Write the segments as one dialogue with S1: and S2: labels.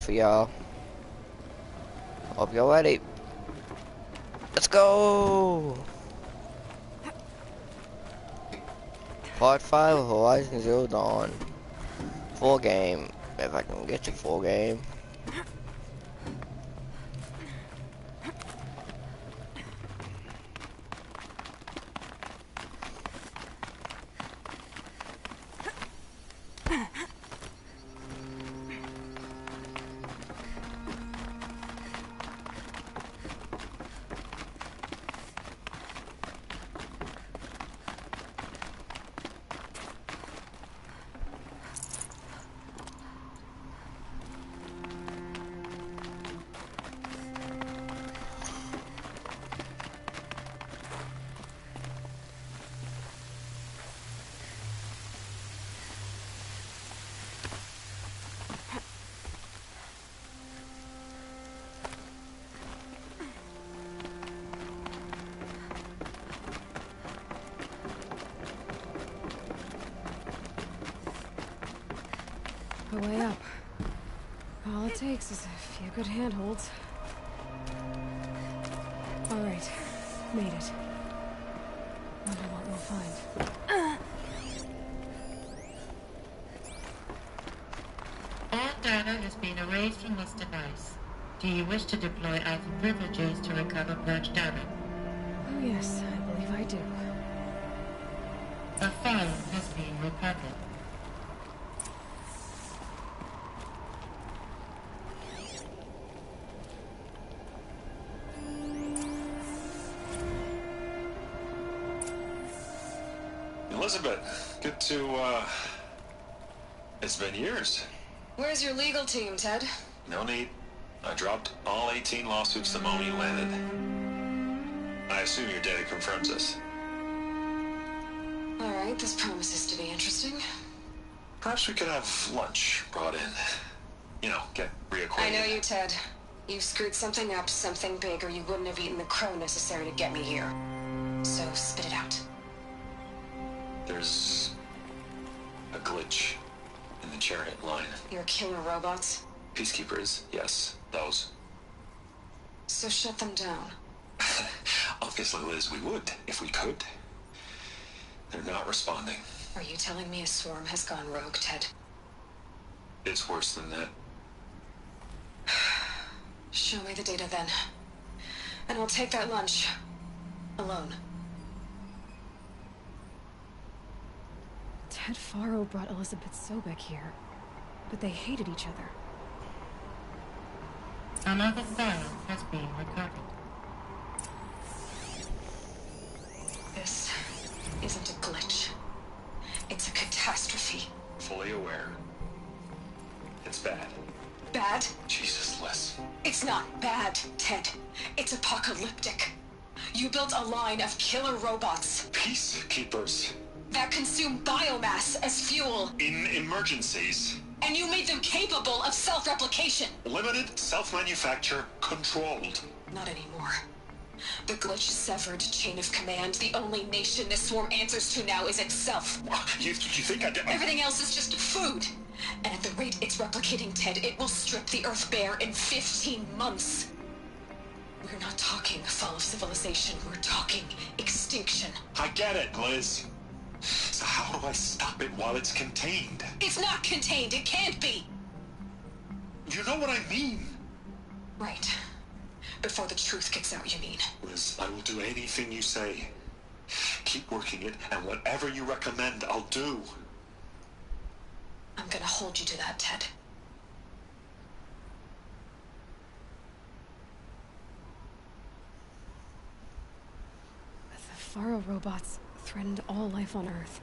S1: for y'all. Hope y'all ready. Let's go! Part 5 of Horizon Zero Dawn. Full game. If I can get to full game.
S2: The way up. All it takes is a few good handholds. All right, made it. Wonder what we'll find.
S3: All data has been erased from this device. Do you wish to deploy Alpha privileges to recover purged data?
S2: Oh yes, I believe I do.
S3: A file has been recovered.
S4: Elizabeth, good to, it's been years.
S2: Where's your legal team, Ted?
S4: No need. I dropped all 18 lawsuits the moment you landed. I assume your data confirms this.
S2: All right, this promises to be interesting.
S4: Perhaps we could have lunch brought in. You know, get reacquainted.
S2: I know you, Ted. You screwed something up, something big, or you wouldn't have eaten the crow necessary to get me here. So spit it out.
S4: There's a glitch in the chariot line.
S2: Your killer robots?
S4: Peacekeepers, yes, those.
S2: So shut them down.
S4: Obviously, Liz, we would, if we could. They're not responding.
S2: Are you telling me a swarm has gone rogue, Ted?
S4: It's worse than that.
S2: Show me the data then. And I'll take that lunch. Alone. Ted Faro brought Elizabeth Sobek here, but they hated each other.
S3: Another file has been recovered.
S2: This isn't a glitch. It's a catastrophe.
S4: Fully aware. It's bad.
S2: Bad?
S4: Jesus, Liz.
S2: It's not bad, Ted. It's apocalyptic. You built a line of killer robots
S4: Peacekeepers.
S2: that consume biomass as fuel,
S4: In emergencies.
S2: and you made them capable of self-replication.
S4: Limited, self-manufacture, controlled.
S2: Not anymore. The glitch severed chain of command. The only nation this swarm answers to now is itself.
S4: You think I did?
S2: Everything else is just food. And at the rate it's replicating, Ted, it will strip the Earth bare in 15 months. We're not talking fall of civilization. We're talking extinction.
S4: I get it, Liz. So how do I stop it while it's contained?
S2: It's not contained. It can't be.
S4: You know what I mean.
S2: Right. Before the truth gets out, you mean?
S4: Liz, I will do anything you say. Keep working it, and whatever you recommend, I'll do.
S2: I'm gonna hold you to that, Ted. The Faro robots threatened all life on Earth.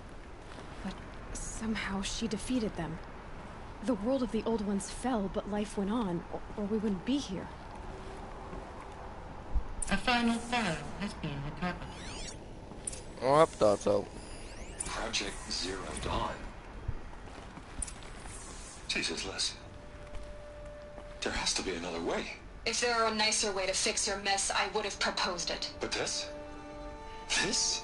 S2: But somehow she defeated them. The world of the Old Ones fell, but life went on, or we wouldn't be here.
S3: A final file has been recovered.
S1: Oh, I thought so.
S4: Project Zero Dawn. Jesus, Liz. There has to be another way.
S2: If there were a nicer way to fix your mess, I would have proposed it.
S4: But this? This?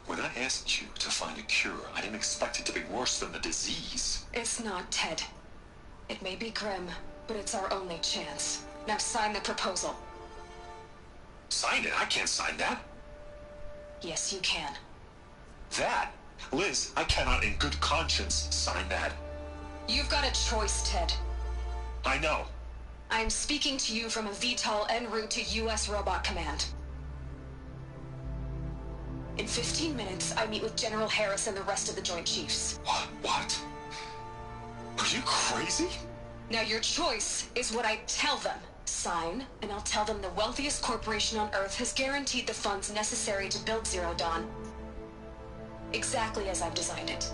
S4: When I asked you to find a cure, I didn't expect it to be worse than the disease.
S2: It's not, Ted. It may be grim, but it's our only chance. Now sign the proposal.
S4: Sign it? I can't sign that.
S2: Yes, you can.
S4: That? Liz, I cannot in good conscience sign that.
S2: You've got a choice, Ted.
S4: I know.
S2: I'm speaking to you from a VTOL en route to U.S. Robot Command. In 15 minutes, I meet with General Harris and the rest of the Joint Chiefs.
S4: What? Are you crazy?
S2: Now your choice is what I tell them. Sign, and I'll tell them the wealthiest corporation on Earth has guaranteed the funds necessary to build Zero Dawn. Exactly as I've designed it.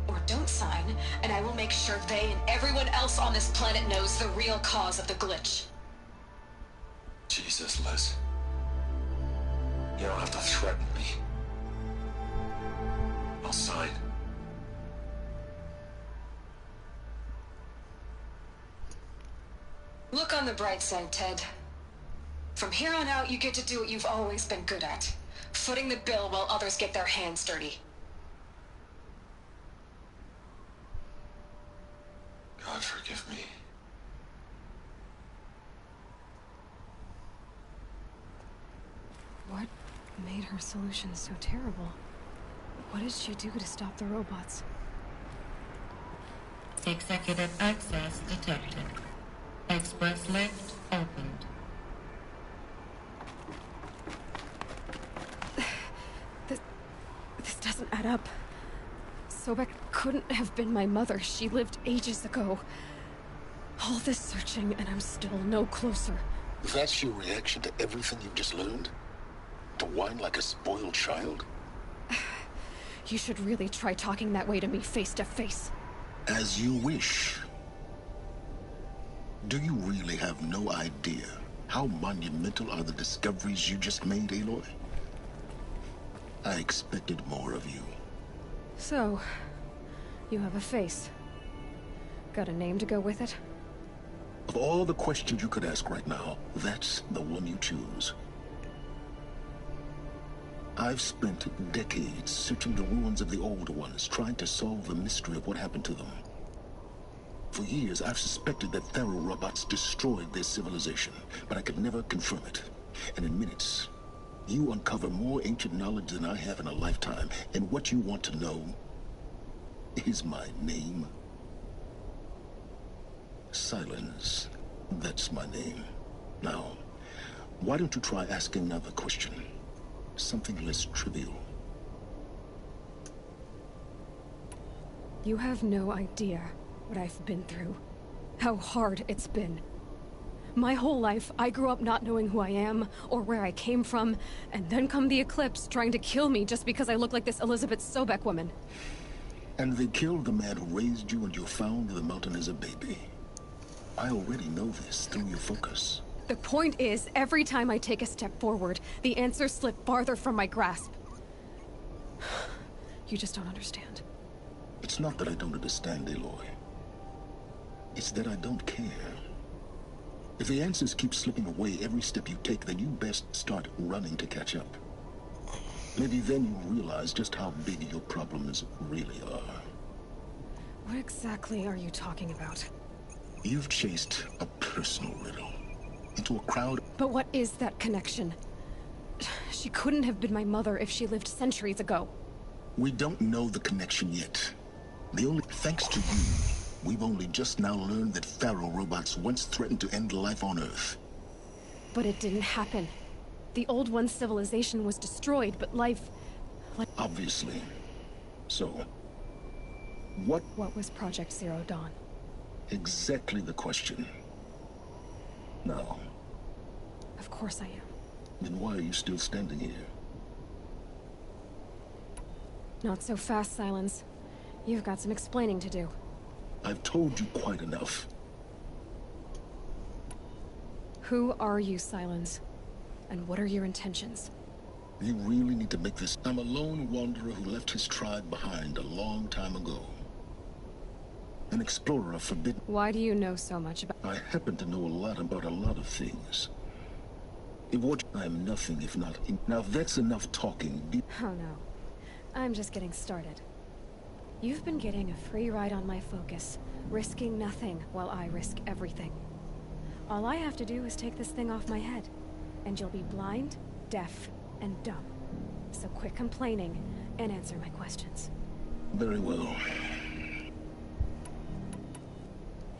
S2: Or don't sign, and I will make sure they and everyone else on this planet knows the real cause of the glitch.
S4: Jesus, Liz. You don't have to threaten me. I'll sign.
S2: Look on the bright side, Ted. From here on out, you get to do what you've always been good at. Footing the bill while others get their hands dirty.
S4: God forgive me.
S5: What made her solution so terrible? What did she do to stop the robots?
S3: Executive access detected. Express lift opened.
S5: This doesn't add up. Sobek couldn't have been my mother. She lived ages ago. All this searching, and I'm still no closer.
S6: That's your reaction to everything you've just learned? To whine like a spoiled child?
S5: You should really try talking that way to me face to face.
S6: As you wish. Do you really have no idea how monumental are the discoveries you just made, Aloy? I expected more of you.
S5: So, you have a face. Got a name to go with it?
S6: Of all the questions you could ask right now, that's the one you choose. I've spent decades searching the ruins of the Old Ones, trying to solve the mystery of what happened to them. For years, I've suspected that Tharo robots destroyed their civilization, but I could never confirm it. And in minutes, you uncover more ancient knowledge than I have in a lifetime, and what you want to know is my name. Silence. That's my name. Now, why don't you try asking another question? Something less trivial.
S5: You have no idea what I've been through. How hard it's been. My whole life, I grew up not knowing who I am, or where I came from, and then come the Eclipse trying to kill me just because I look like this Elizabeth Sobek woman.
S6: And they killed the man who raised you and you found the mountain as a baby. I already know this through your focus.
S5: The point is, every time I take a step forward, the answers slip farther from my grasp. You just don't understand.
S6: It's not that I don't understand, Aloy. It's that I don't care. If the answers keep slipping away every step you take, then you best start running to catch up. Maybe then you'll realize just how big your problems really are.
S5: What exactly are you talking about?
S6: You've chased a personal riddle into a crowd.
S5: But what is that connection? She couldn't have been my mother if she lived centuries ago.
S6: We don't know the connection yet. Thanks to you, we've only just now learned that Tharo robots once threatened to end life on Earth.
S5: But it didn't happen. The Old One's civilization was destroyed, but life...
S6: Obviously. So, what
S5: was Project Zero Dawn?
S6: Exactly the question. Now,
S5: Of course I am.
S6: then why are you still standing here?
S5: Not so fast, Silence. You've got some explaining to do.
S6: I've told you quite enough.
S5: Who are you, Silence? And what are your intentions?
S6: You really need to make this. I'm a lone wanderer who left his tribe behind a long time ago. An explorer of forbidden...
S5: Why do you know so much about...
S6: I happen to know a lot about a lot of things. I'm nothing if not... Now that's enough talking.
S5: Oh no. I'm just getting started. You've been getting a free ride on my focus, risking nothing while I risk everything. All I have to do is take this thing off my head, and you'll be blind, deaf, and dumb. So quit complaining and answer my questions.
S6: Very well.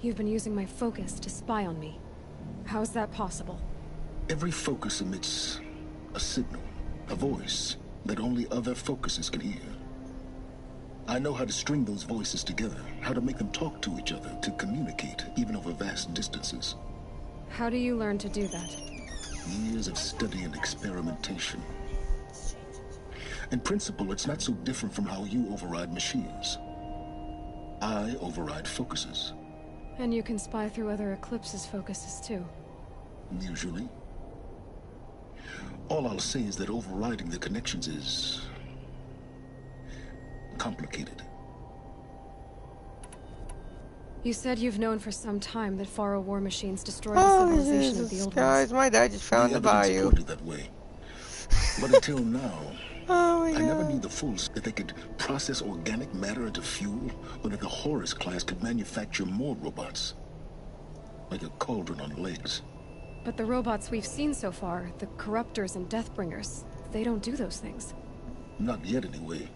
S5: You've been using my focus to spy on me. How's that possible?
S6: Every focus emits a signal, a voice that only other focuses can hear. I know how to string those voices together, how to make them talk to each other, to communicate, even over vast distances.
S5: How do you learn to do that?
S6: Years of study and experimentation. In principle, it's not so different from how you override machines. I override focuses.
S5: And you can spy through other Eclipse's focuses too.
S6: Usually. All I'll say is that overriding the connections is complicated.
S5: You said you've known for some time that Faro war machines destroyed the civilization of the old
S1: guys,
S5: ones.
S1: my dad just found the
S6: evidence
S1: bayou.
S6: pointed that way. But until now,
S1: Oh my
S6: I never
S1: god.
S6: knew the full that they could process organic matter into fuel, or that the Horus class could manufacture more robots. Like a cauldron on legs.
S5: But the robots we've seen so far, the Corruptors and Deathbringers, they don't do those things.
S6: Not yet, anyway.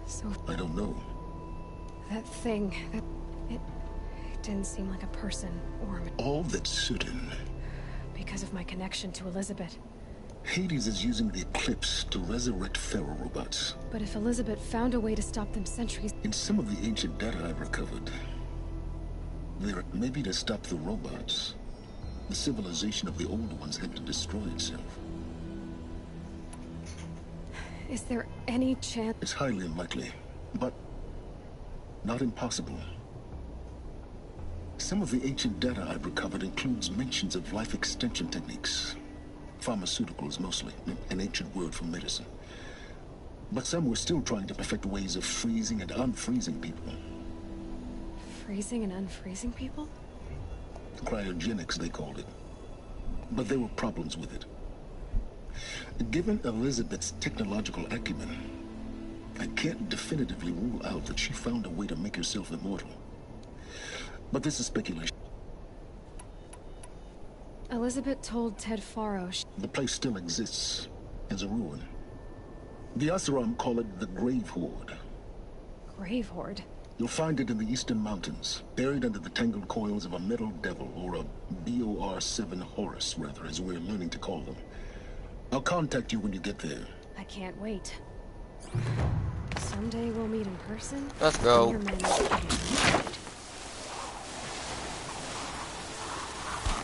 S5: So
S6: I don't know.
S5: that thing, it didn't seem like a person or a
S6: All that's certain,
S5: because of my connection to Elizabeth.
S6: Hades is using the Eclipse to resurrect Pharaoh robots.
S5: But if Elizabeth found a way to stop them centuries...
S6: In some of the ancient data I've recovered, there may be to stop the robots. The civilization of the older ones had to destroy itself.
S5: Is there any chance...
S6: It's highly unlikely, but not impossible. Some of the ancient data I've recovered includes mentions of life extension techniques. Pharmaceuticals, mostly, an ancient word for medicine. But some were still trying to perfect ways of freezing and unfreezing people.
S5: Freezing and unfreezing people?
S6: Cryogenics, they called it. But there were problems with it. Given Elizabeth's technological acumen, I can't definitively rule out that she found a way to make herself immortal. But this is speculation.
S5: Elizabeth told Ted Faro
S6: The place still exists as a ruin. The Asaram call it the Grave Hoard.
S5: Grave Horde.
S6: You'll find it in the eastern mountains, buried under the tangled coils of a metal devil, or a BOR-7 Horus, rather, as we're learning to call them. I'll contact you when you get there.
S5: I can't wait. Someday we'll meet in person.
S1: Let's go.
S5: and your men will be united.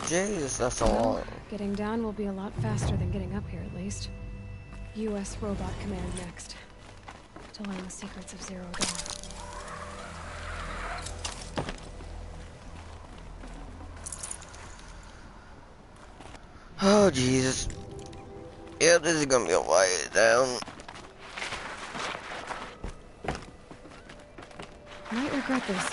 S1: Jesus, that's so
S5: Well,
S1: long.
S5: getting down will be a lot faster than getting up here, at least. U.S. Robot Command next. To learn the secrets of Zero Dawn.
S1: Oh, Jesus. Yep, this is gonna be a while down.
S5: Might regret this.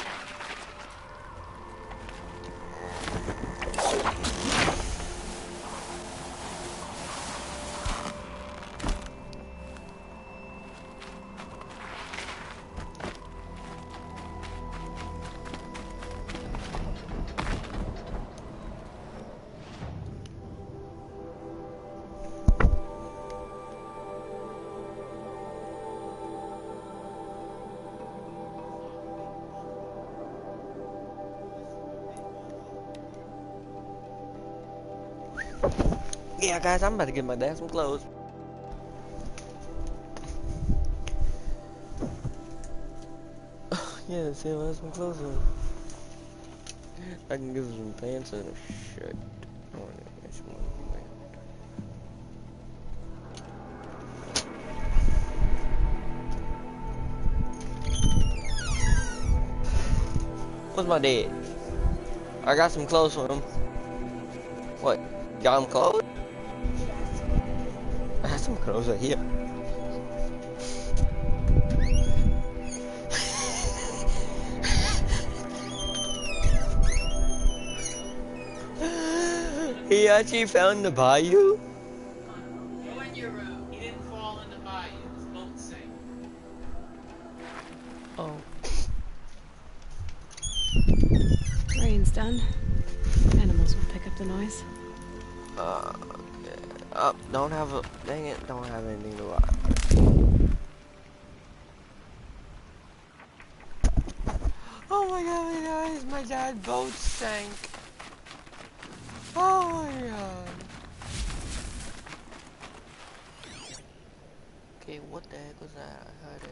S1: Yeah, guys, I'm about to get my dad some clothes. Yeah, see, I have some clothes on. I can give him some pants and a shirt. I want to get some more. Where's my dad? I got some clothes for him. What? Got him clothes? I have some clothes right here. He actually the bayou?
S7: Go in your room. He didn't fall in the bayou. His boat's safe.
S5: machine's done, animals will pick up the noise.
S1: Okay. Oh, don't have a, dang it, don't have anything to ride. Oh my god, guys, my dad's boat sank. Oh my god. Okay, what the heck was that? I heard it.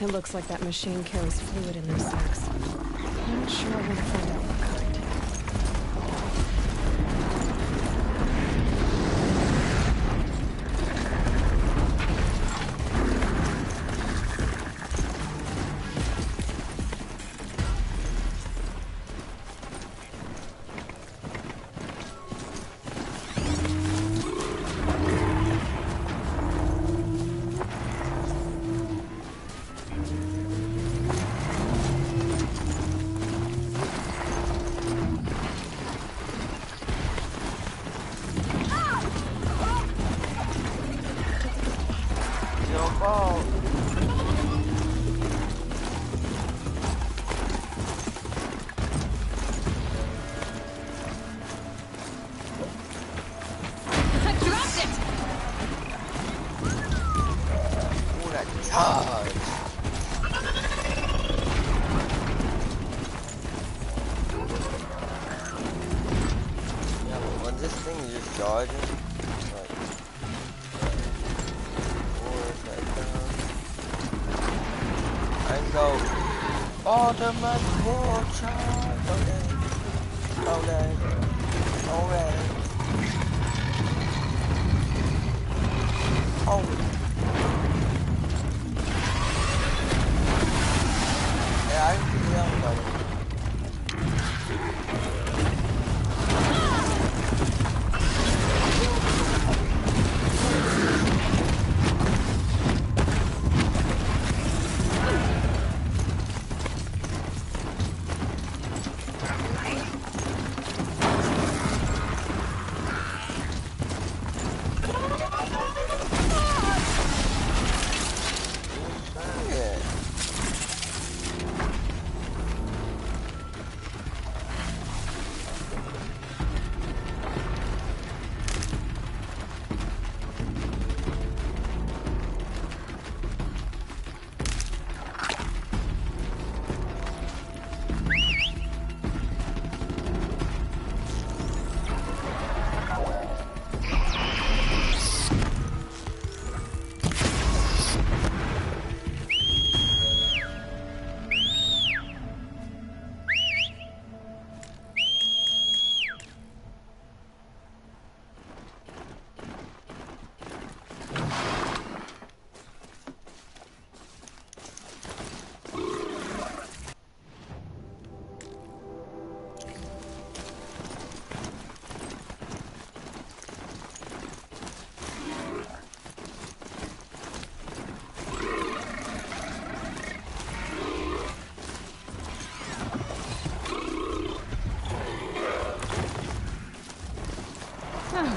S5: It looks like that machine carries fluid in their sacks. I'm not sure I want to find out what kind.
S1: Ultimate war charge. Okay. Oh. Yeah, I can see everybody.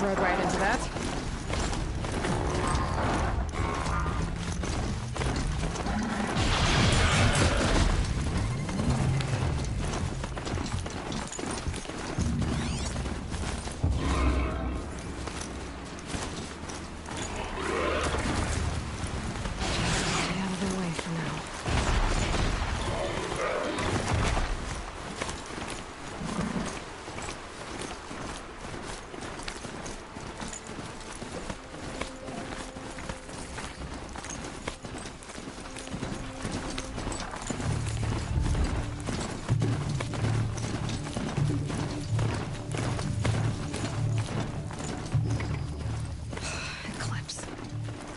S5: Rode right into that.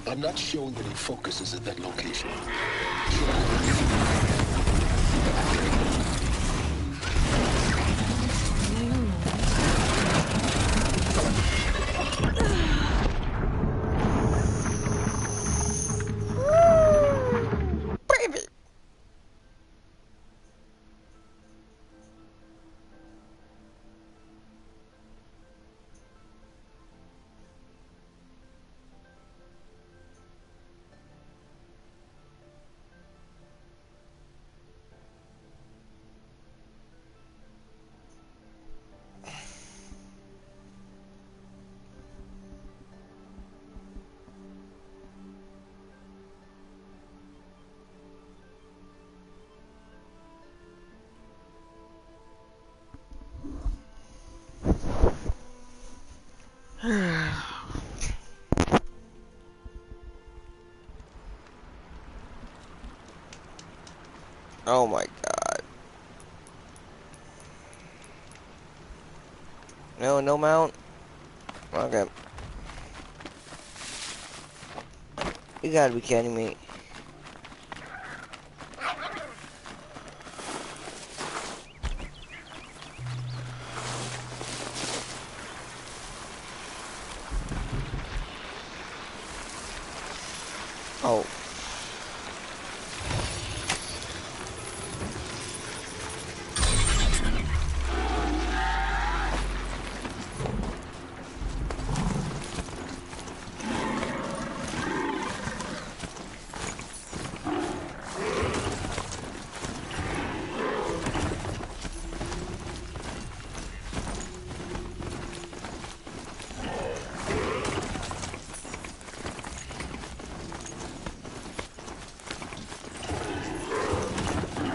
S6: I'm not showing any focuses at that location.
S1: Baby. Oh my god. No, no mount? Okay. You gotta be kidding me. Oh.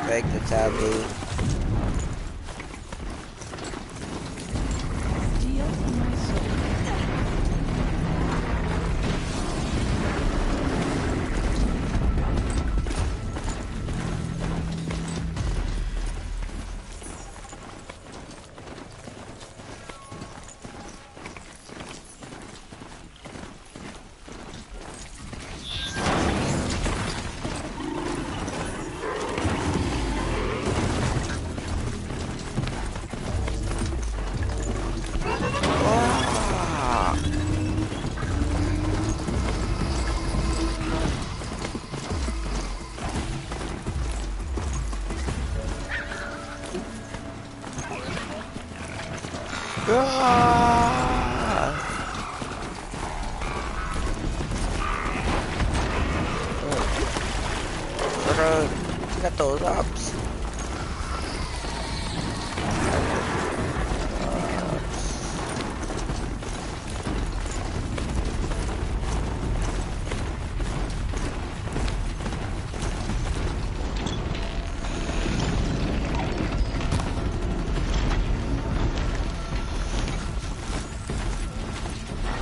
S1: Break the taboo. Got those ups.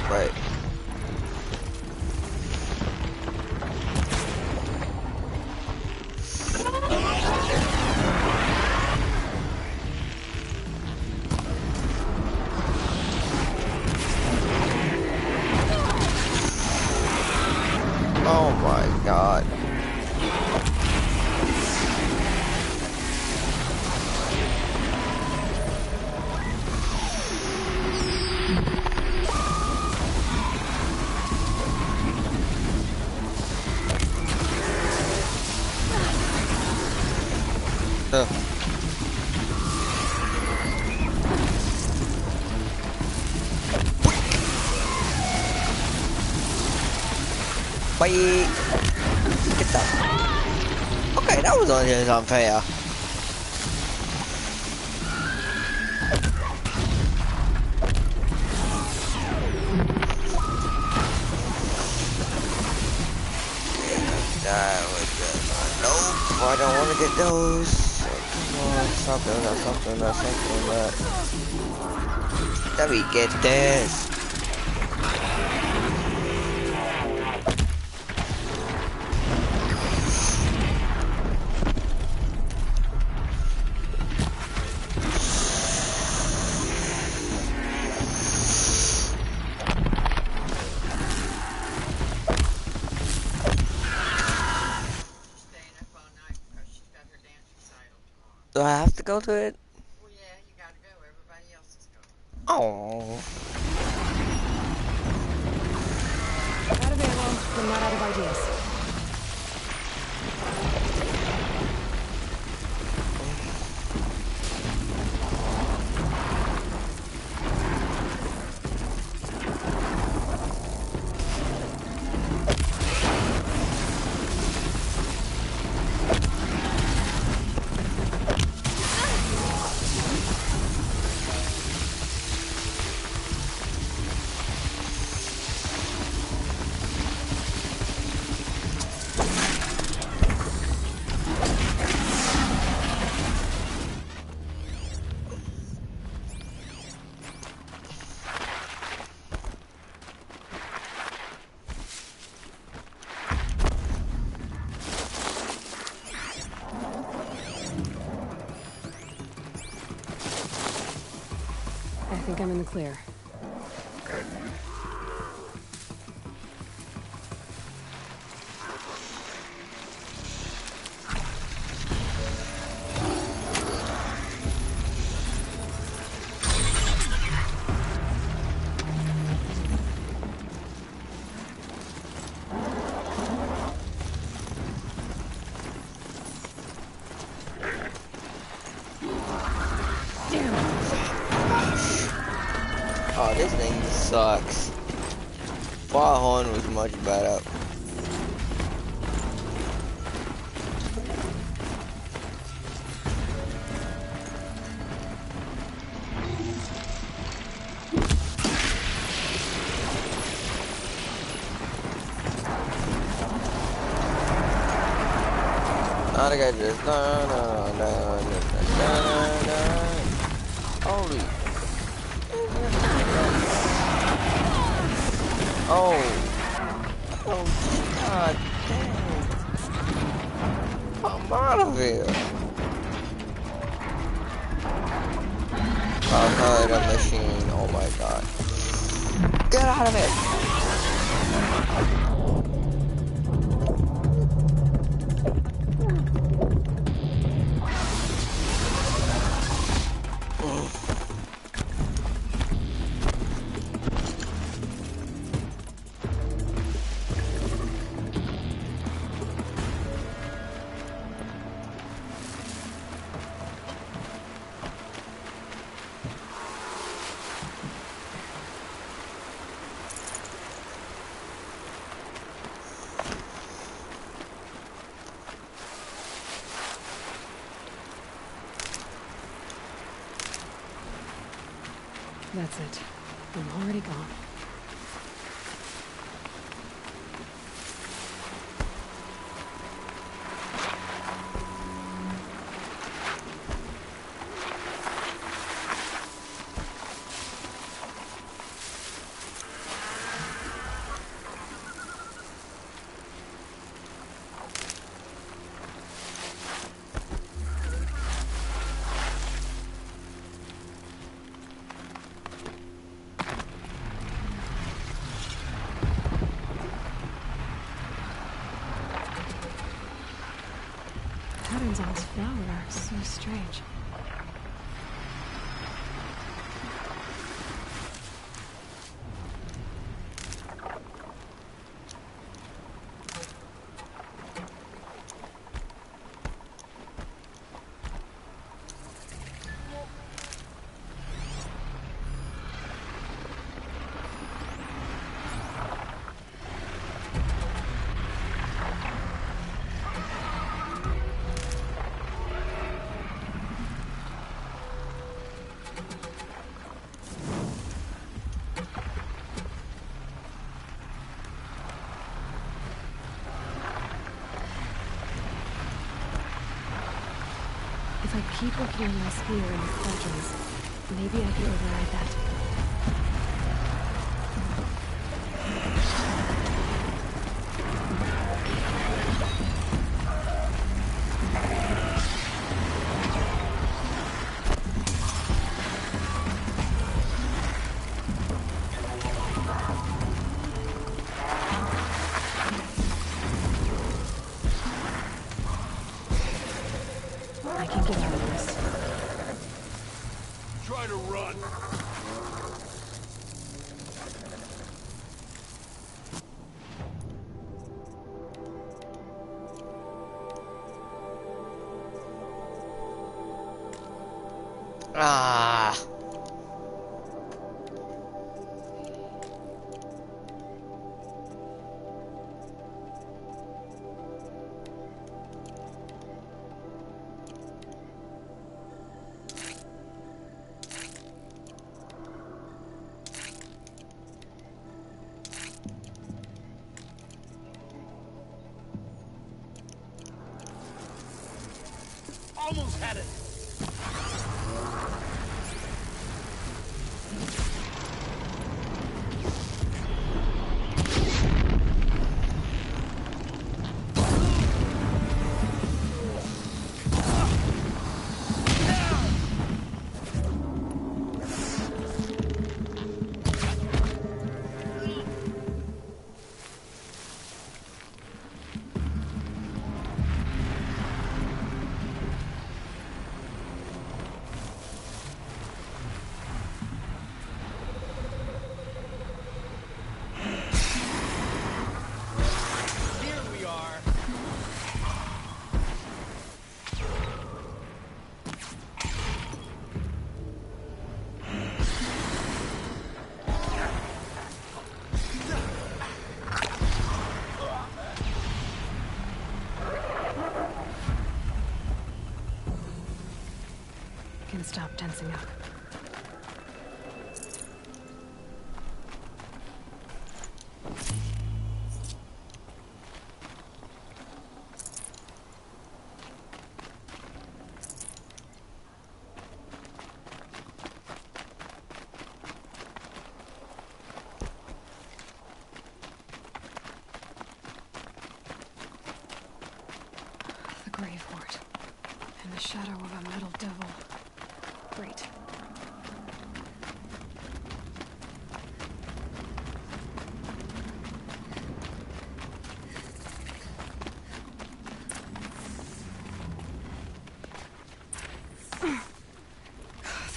S1: Right. Oh my god. Bye. Get that. Okay, that was unfair. That was good. Nope, I don't want to get those. Come on, stop doing that, stop doing that, stop doing that. Let me get this. Do I have to go to it?
S7: Well, yeah, you gotta go. Everybody else is going.
S1: Oh.
S5: Out of ammo, but not out of ideas. I think I'm in the clear.
S1: Oh, this thing sucks. Firehorn was much better. I think I just holy. Oh. Oh, god damn. I'm out of here. I've heard a machine. Oh my god. Get out of it.
S5: That's it. I'm already gone. Patterns on this flower are so strange. If I keep working on my spear in the cauldrons, maybe I can override that. I can get out of this.
S8: run.
S1: Ah.
S8: Almost had it. Here we are.
S5: Can stop tensing up. The grave wart. And the shadow of a metal devil. Great.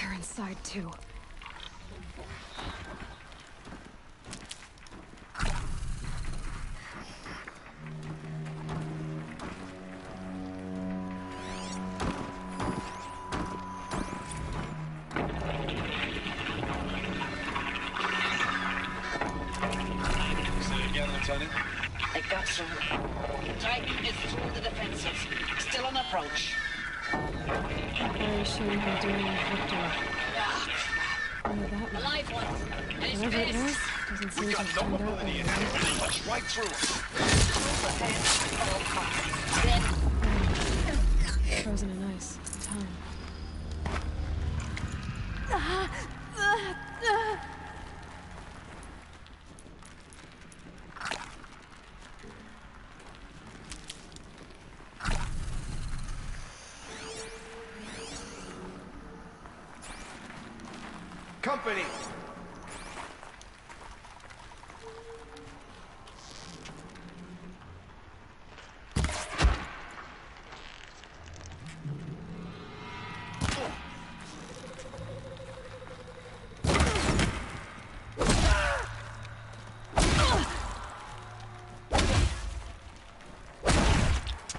S5: They're inside too.
S8: Say it again, Lieutenant.
S9: It got through. Titan is through the defenses. Still on approach.
S5: Operation Enduring Victor. What did that mean?
S9: Alive one. And his
S5: Whatever it
S9: face.
S5: was, doesn't seem
S8: We've
S5: to
S8: got
S5: have
S8: no
S5: turned out
S8: mobility in
S5: well.
S8: here. It cuts right through us.
S9: Then
S5: Frozen in ice. Time.
S8: Company.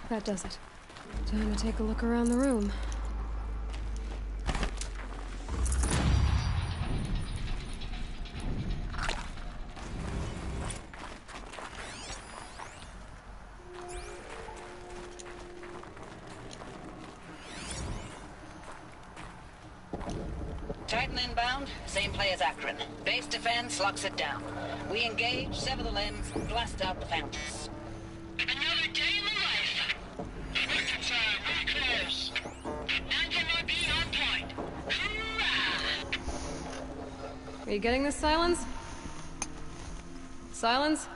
S5: That does it. Time to take a look around the room.
S9: Titan inbound, same play as Akron. Base defense locks it down. We engage, sever the limbs, blast out the fountains.
S10: Another day in the life. Spectre time, very close. Anti-MRP on point. Hoorah!
S5: Are you getting this, Silence? Silence?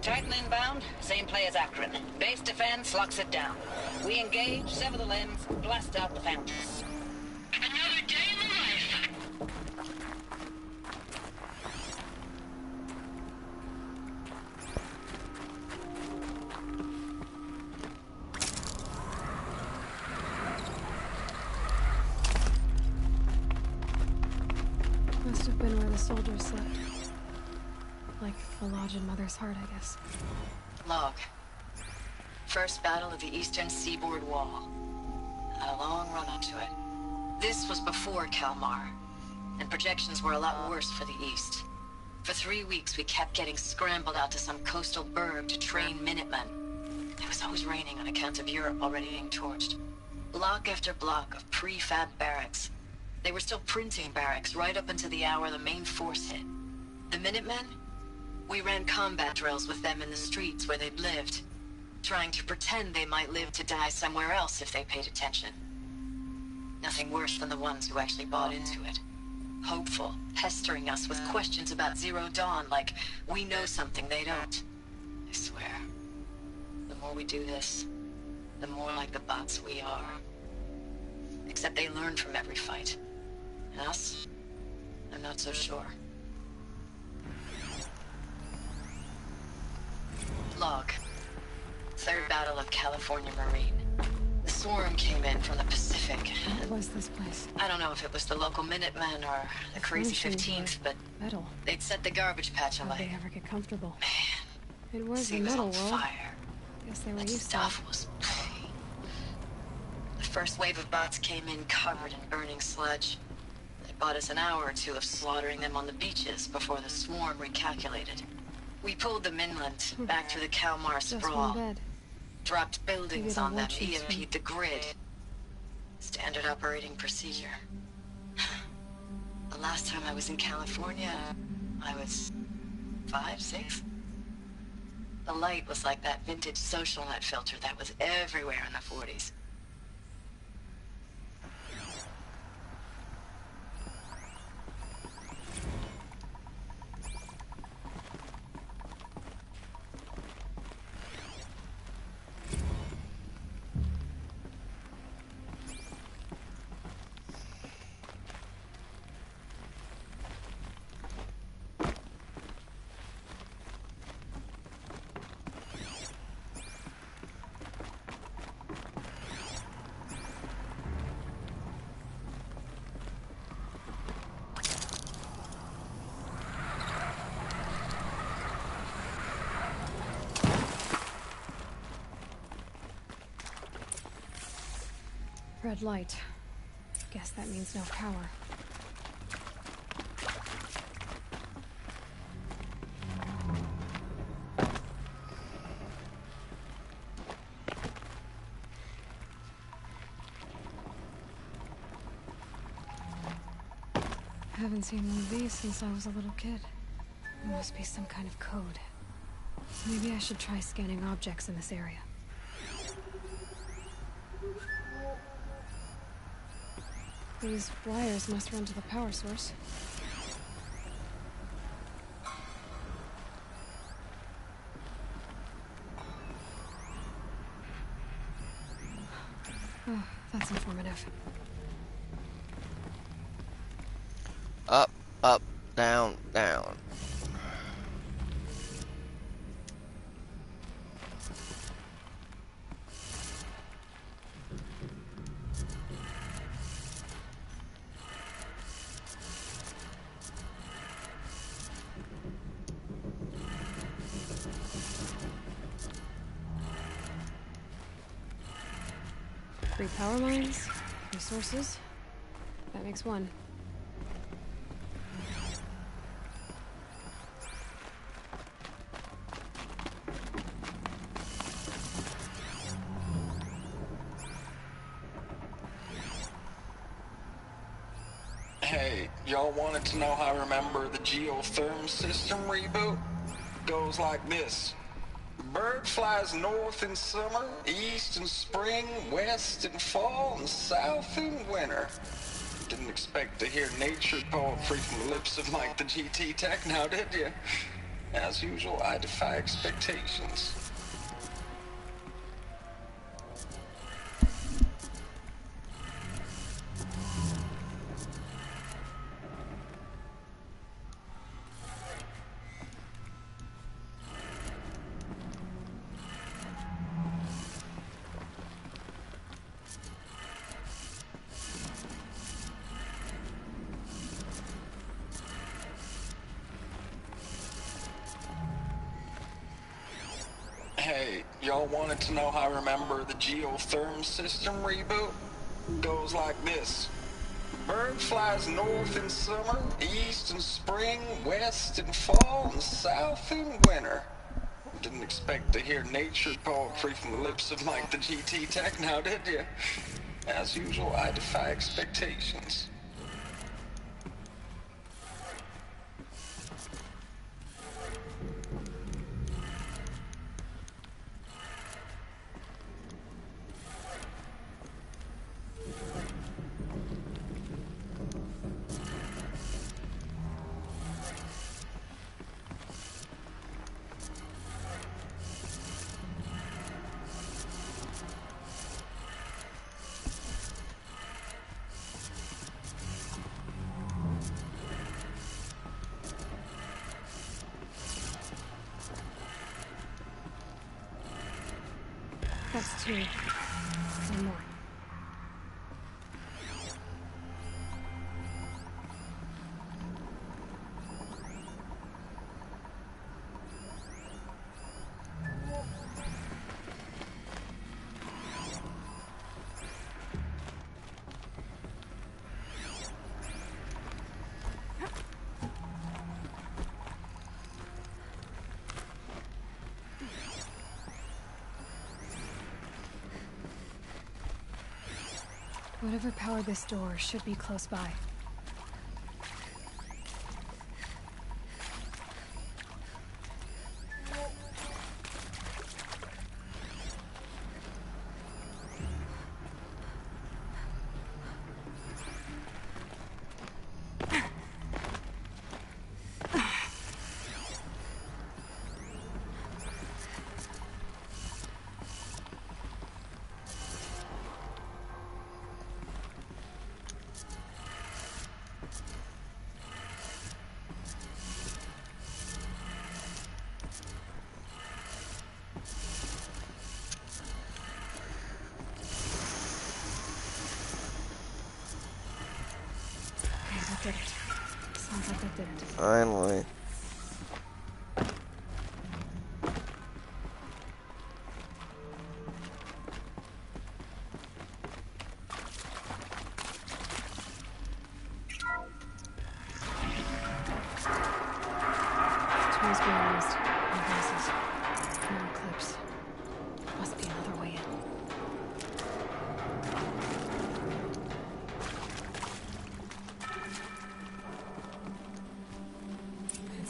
S9: Titan inbound, same play as Akron. Base defense locks it down. We engage, sever the limbs, blast out the fountains.
S10: Another day in the life.
S5: have been where the soldiers slept. Like a lodge in Mother's Heart, I guess.
S9: Log. First battle of the Eastern Seaboard Wall. Had a long run up to it. This was before Kalmar, and projections were a lot worse for the East. For 3 weeks, we kept getting scrambled out to some coastal burg to train Minutemen. It was always raining on account of Europe already being torched. Block after block of prefab barracks. They were still printing barracks right up until the hour the main force hit. The Minutemen? We ran combat drills with them in the streets where they'd lived, trying to pretend they might live to die somewhere else if they paid attention. Nothing worse than the ones who actually bought into it. Hopeful, pestering us with questions about Zero Dawn like we know something they don't. I swear, the more we do this, the more like the bots we are. Except they learn from every fight. And us? I'm not so sure. Log. Third Battle of California Marine. The swarm came in from the Pacific.
S5: What was this place?
S9: I don't know if it was the local Minutemen or the crazy 15th, but
S5: metal.
S9: They'd set the garbage patch
S5: How'd
S9: alight.
S5: they ever get comfortable?
S9: Man,
S5: It was
S9: sea
S5: the
S9: was
S5: metal
S9: on
S5: world.
S9: fire.
S5: Guess they were
S9: That
S5: used to
S9: stuff
S5: it.
S9: was pain. The first wave of bots came in covered in burning sludge. They bought us an hour or two of slaughtering them on the beaches before the swarm recalculated. We pulled them inland, back through the Kalmar
S5: Just one
S9: sprawl.
S5: bed.
S9: Dropped buildings
S5: Maybe
S9: on them,
S5: the watches
S9: EMP'd the grid. Standard operating procedure. The last time I was in California, I was 5, 6. The light was like that vintage social net filter that was everywhere in the 40s.
S5: Red light. Guess that means no power. Haven't seen one of these since I was a little kid. There must be some kind of code. Maybe I should try scanning objects in this area. These wires must run to the power source. Oh, that's informative.
S1: Up, up, down, down.
S5: Three power lines, resources. That makes one.
S8: Hey, y'all wanted to know how I remember the geotherm system reboot? Goes like this. Bird flies north in summer, east in spring, west in fall, and south in winter. Didn't expect to hear nature poetry from the lips of Mike the GT Tech now, did you? As usual, I defy expectations. Hey, y'all wanted to know how I remember the geotherm system reboot? Goes like this. Bird flies north in summer, east in spring, west in fall, and south in winter. Didn't expect to hear nature poetry from the lips of Mike the GT Tech now, did you? As usual, I defy expectations.
S5: That's 2. 1 more. Whatever powered this door should be close by. Did it. Sounds like that did it.
S1: Finally.
S5: Tools being used. And glasses. More clips. Must be another way in.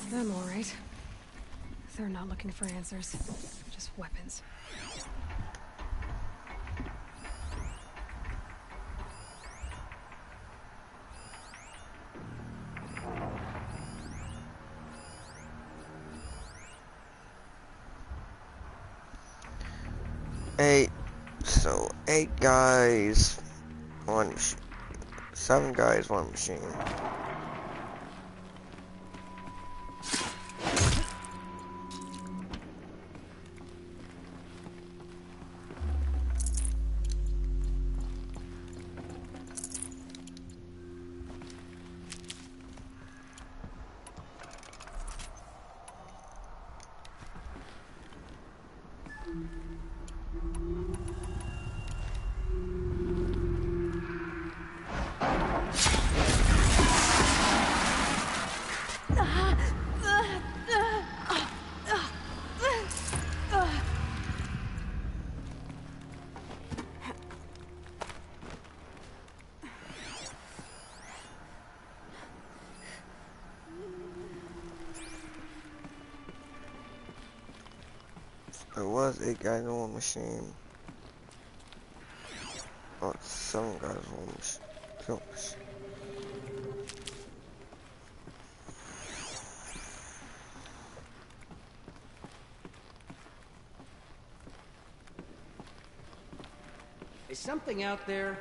S5: Them, all right. They're not looking for answers, just weapons.
S1: So 8 guys, 1 machine. 7 guys, 1 machine. There was 8 guys on 1 machine. Oh, 7 guys on 1 machine. 2 machine.
S11: Is something out there?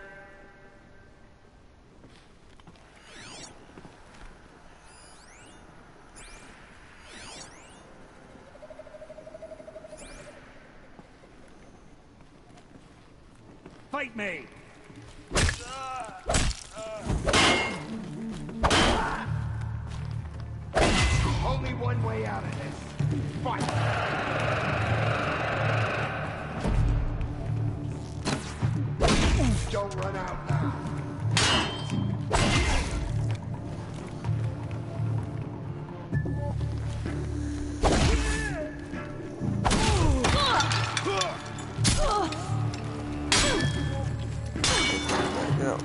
S12: Fight me! Only one way out of this. Fight!
S6: don't run out now.
S1: Go.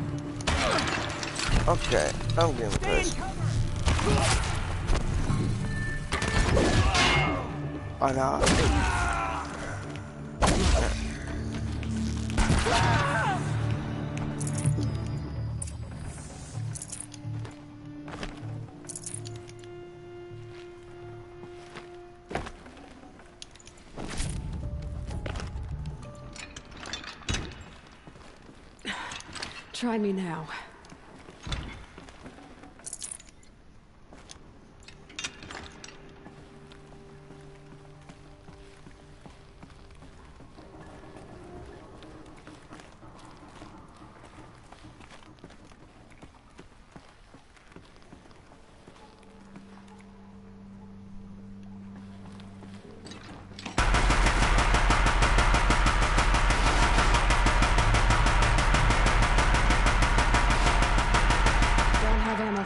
S1: Okay, I'm getting pissed. Oh no.
S5: Try me now.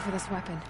S5: For this weapon.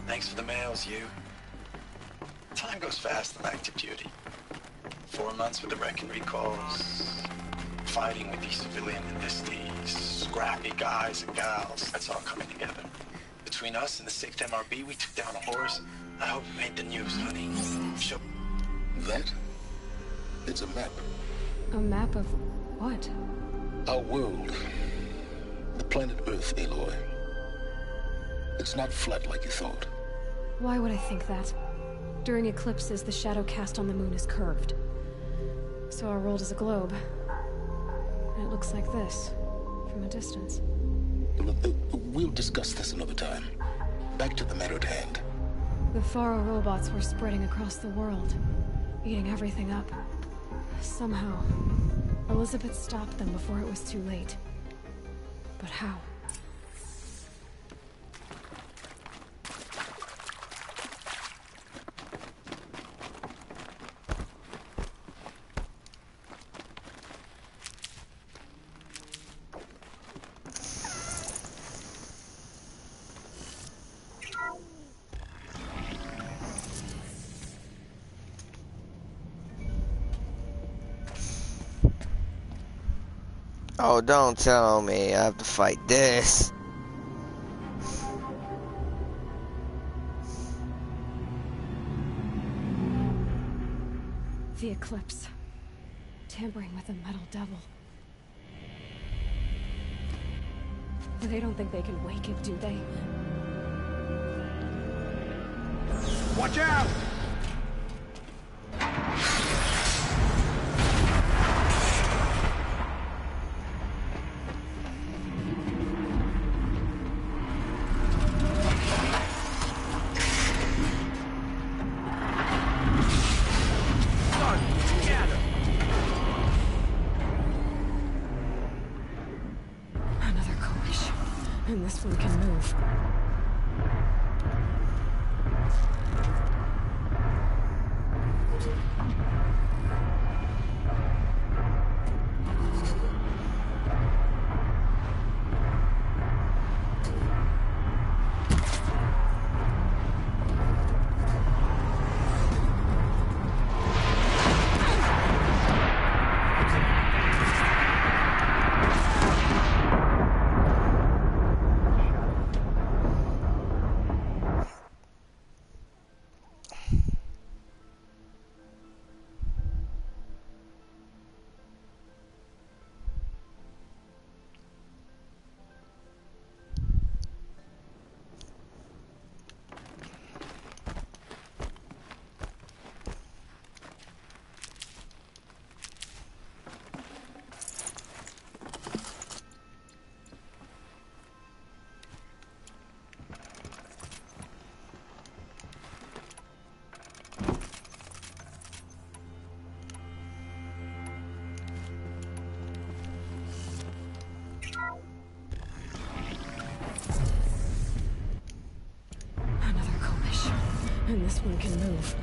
S8: Thanks for the mails, you. Time goes fast on active duty. 4 months with the wreck and recalls, fighting with these civilian enlistees, scrappy guys and gals. That's all coming together. Between us and the 6th MRB, we took down a horse. I hope it made the news, honey. Show.
S6: That? It's a map.
S5: A map of what?
S6: Our world. The planet Earth, Aloy. It's not flat like you thought.
S5: Why would I think that? During eclipses, the shadow cast on the moon is curved. So our world is a globe. And it looks like this, from a distance.
S6: We'll discuss this another time. Back to the matter at hand.
S5: The Faro robots were spreading across the world, eating everything up. Somehow, Elizabeth stopped them before it was too late. But how?
S1: Oh, don't tell me I have to fight this.
S5: The eclipse. Tampering with the metal devil. They don't think they can wake it, do they?
S11: Watch out!
S5: And this one can move. this one can move.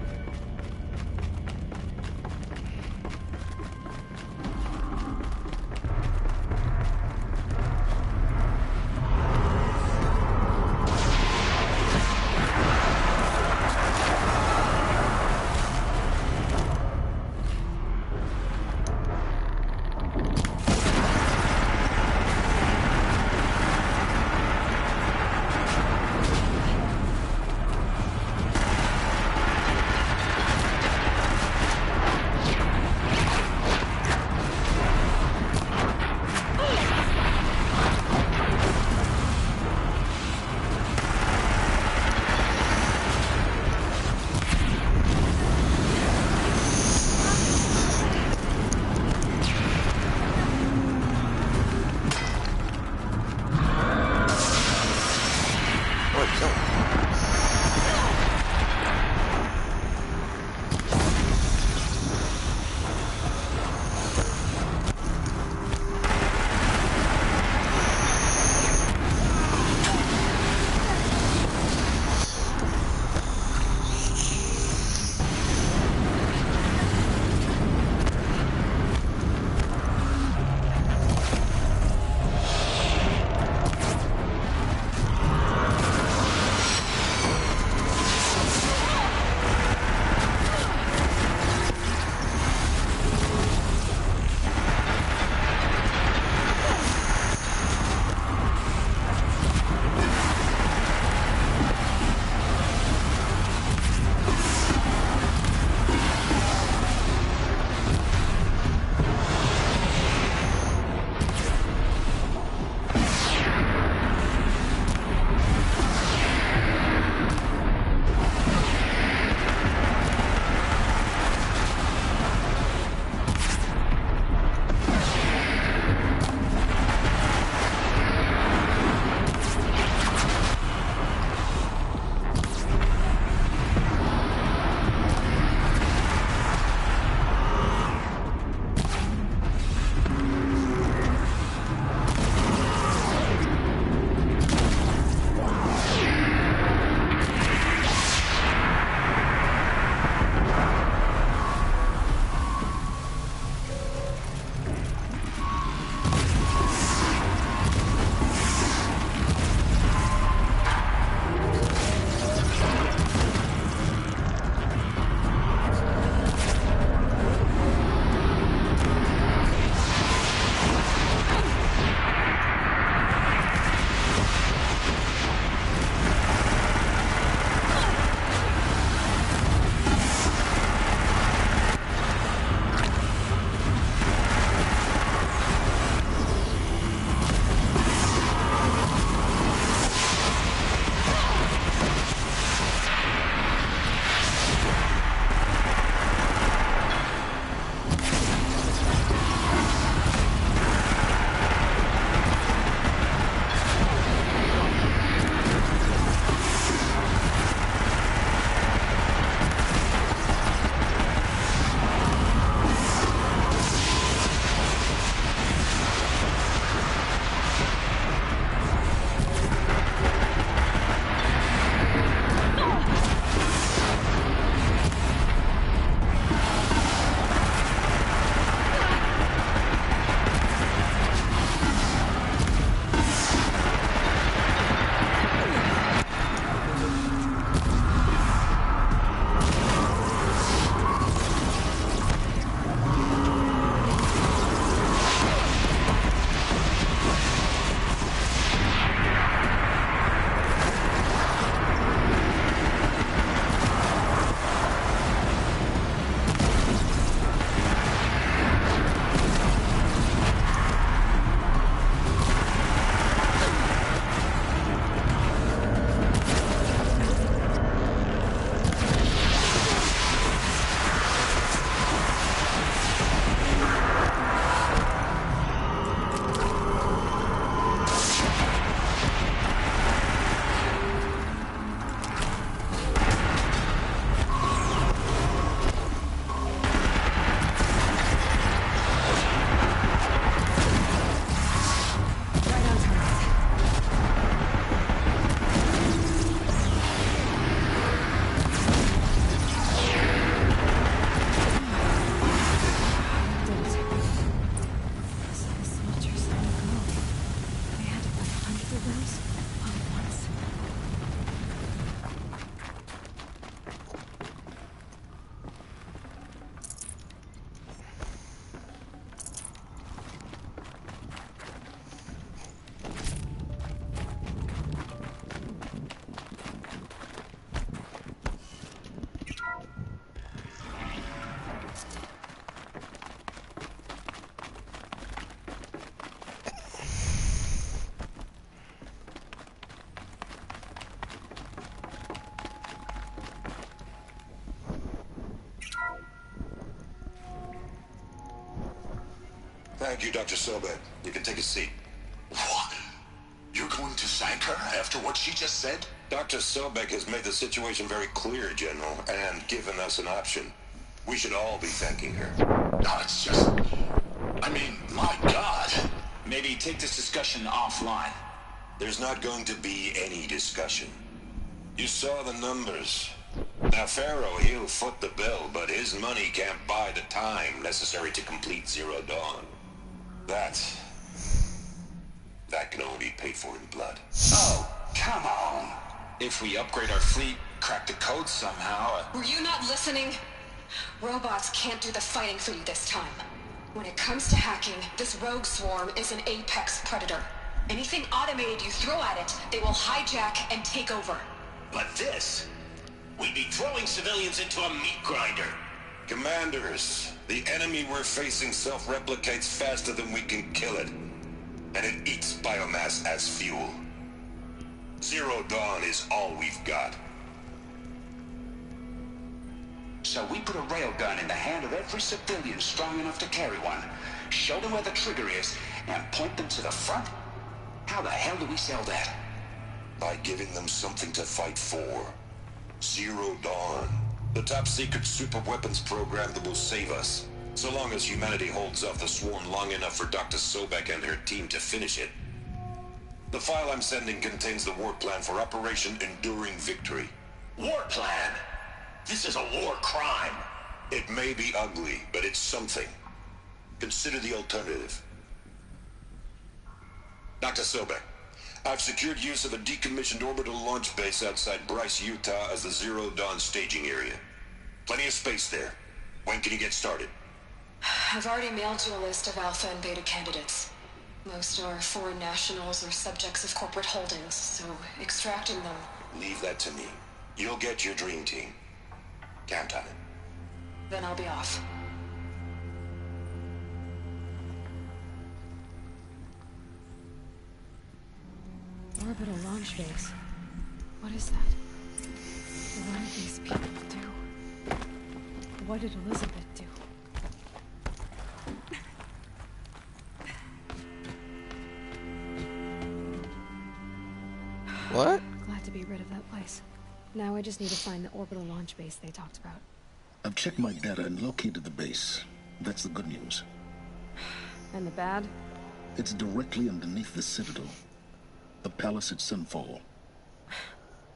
S4: Thank you, Dr. Sobek. You can take a seat.
S6: What? You're going to thank her after what she just said?
S4: Dr. Sobek has made the situation very clear, General, and given us an option. We should all be thanking her.
S6: No, it's just... I mean, my God.
S8: Maybe take this discussion offline.
S4: There's not going to be any discussion. You saw the numbers. Now, Pharaoh, he'll foot the bill, but his money can't buy the time necessary to complete Zero Dawn. That can only be paid for in blood.
S8: Oh, come on. If we upgrade our fleet, crack the code somehow...
S2: Were you not listening? Robots can't do the fighting for you this time. When it comes to hacking, this rogue swarm is an apex predator. Anything automated you throw at it, they will hijack and take over.
S12: But this... we'd be throwing civilians into a meat grinder.
S4: Commanders, the enemy we're facing self-replicates faster than we can kill it. And it eats biomass as fuel. Zero Dawn is all we've got.
S8: So we put a railgun in the hand of every civilian strong enough to carry one, show them where the trigger is, and point them to the front? How the hell do we sell that?
S4: By giving them something to fight for. Zero Dawn. The top-secret super-weapons program that will save us. So long as humanity holds off the swarm long enough for Dr. Sobek and her team to finish it. The file I'm sending contains the war plan for Operation Enduring Victory.
S12: War plan? This is a war crime.
S4: It may be ugly, but it's something. Consider the alternative. Dr. Sobek, I've secured use of a decommissioned orbital launch base outside Bryce, Utah as the Zero Dawn staging area. Plenty of space there. When can you get started?
S2: I've already mailed you a list of alpha and beta candidates. Most are foreign nationals or subjects of corporate holdings, so extracting them...
S4: Leave that to me. You'll get your dream team. Count on it.
S2: Then I'll be off.
S5: Orbital launch base. What is that? What did these people do? What did Elizabeth do?
S1: What?
S5: Glad to be rid of that place. Now I just need to find the orbital launch base they talked about.
S6: I've checked my data and located the base. That's the good news.
S5: And the bad?
S6: It's directly underneath the Citadel. The palace at Sunfall.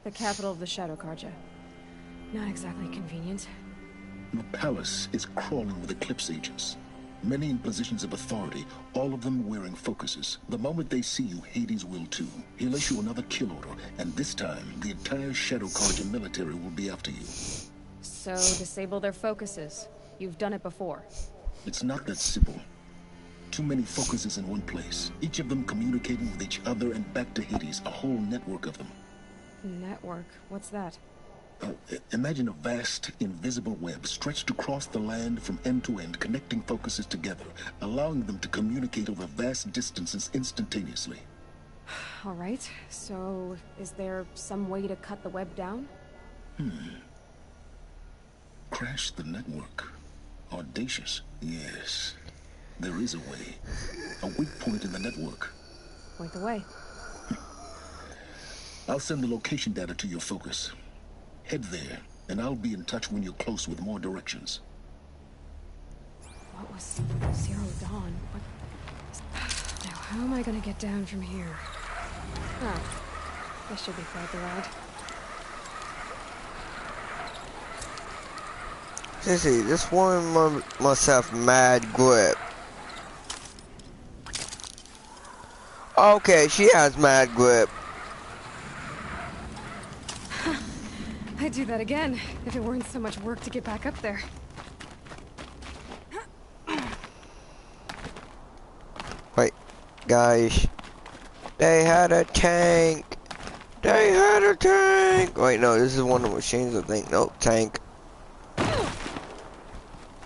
S5: The capital of the Shadow Carja. Not exactly convenient.
S6: The palace is crawling with Eclipse agents. Many in positions of authority, all of them wearing focuses. The moment they see you, Hades will too. He'll issue another kill order, and this time, the entire Shadow Carja military will be after you.
S5: So, disable their focuses. You've done it before.
S6: It's not that simple. Too many focuses in one place, each of them communicating with each other and back to Hades, a whole network of them.
S5: Network? What's that?
S6: Imagine a vast, invisible web stretched across the land from end to end, connecting focuses together, allowing them to communicate over vast distances instantaneously.
S5: All right, so is there some way to cut the web down?
S6: Crash the network. Audacious, yes. There is a way. A weak point in the network.
S5: Point the way.
S6: I'll send the location data to your focus. Head there, and I'll be in touch when you're close with more directions.
S5: What was Zero Dawn? What... Now, how am I gonna get down from here? Oh, this should be quite the ride.
S1: Sissy, this one must have mad grip. Okay, she has mad grip.
S5: I'd do that again, if it weren't so much work to get back up there.
S1: Wait, guys. They had a tank. They had a tank. Wait, no, this is one of the machines, I think. Nope, tank.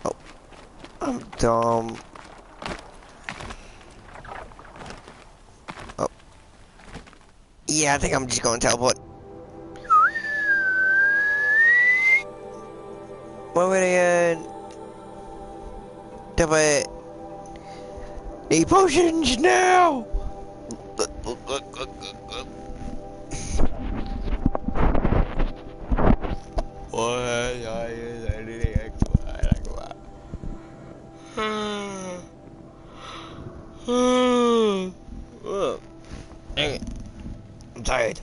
S1: Oh, I'm dumb. Oh. Yeah, I think I'm just gonna teleport. Meridian. Teleport. Need potions now! Dang it. I'm tired.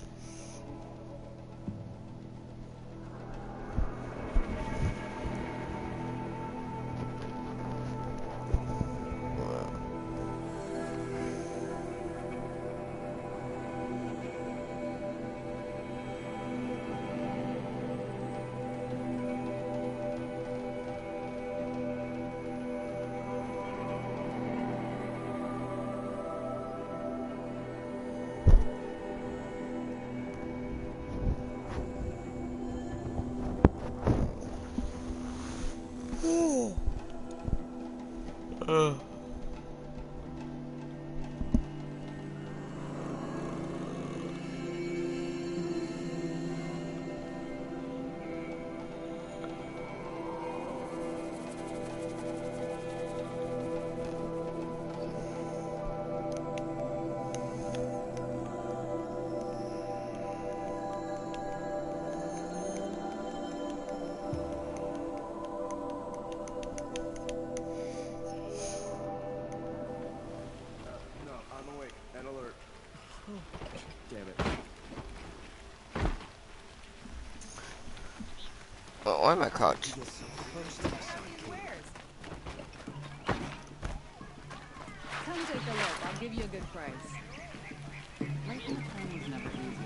S1: Oh, why am I crouched?
S13: Come take a look. I'll give you a good price. Making a plane is never easy.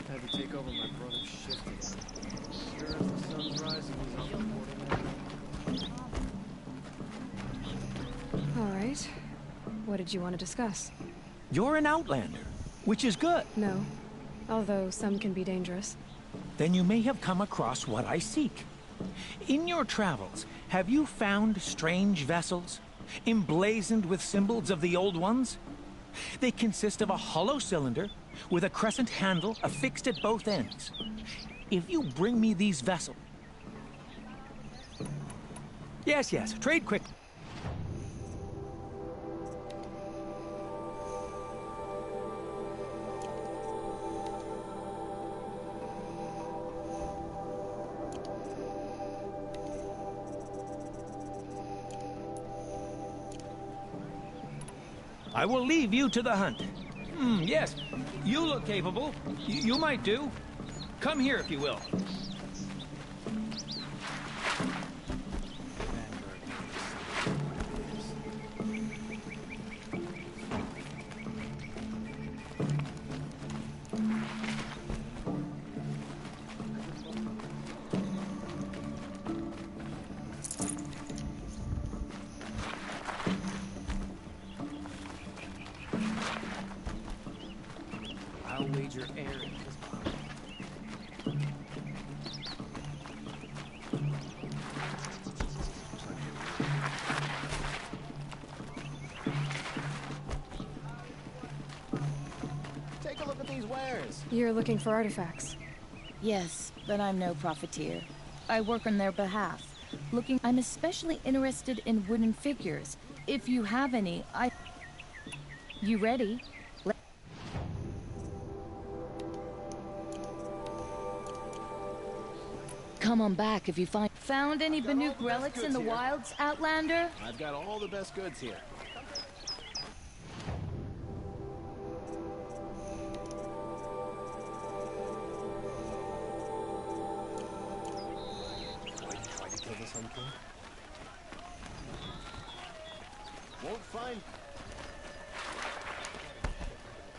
S14: Had to take over my brother's shift.
S5: did you want to discuss?
S14: You're an outlander, which is good.
S5: No. Although some can be dangerous.
S14: Then you may have come across what I seek. In your travels, have you found strange vessels, emblazoned with symbols of the Old Ones? They consist of a hollow cylinder with a crescent handle affixed at both ends. If you bring me these vessels... Yes, trade quick. I will leave you to the hunt. Yes, you look capable. You might do. Come here, if you will. I'll wager Aaron is behind.
S15: Take a look at these wares.
S5: You're looking for artifacts.
S16: Yes, but I'm no profiteer. I work on their behalf. I'm especially interested in wooden figures. If you have any, You ready? Come on back if you found any Banuk relics in the wilds, Outlander?
S15: I've got all the best goods here. Why you try to kill this unclean? Won't find.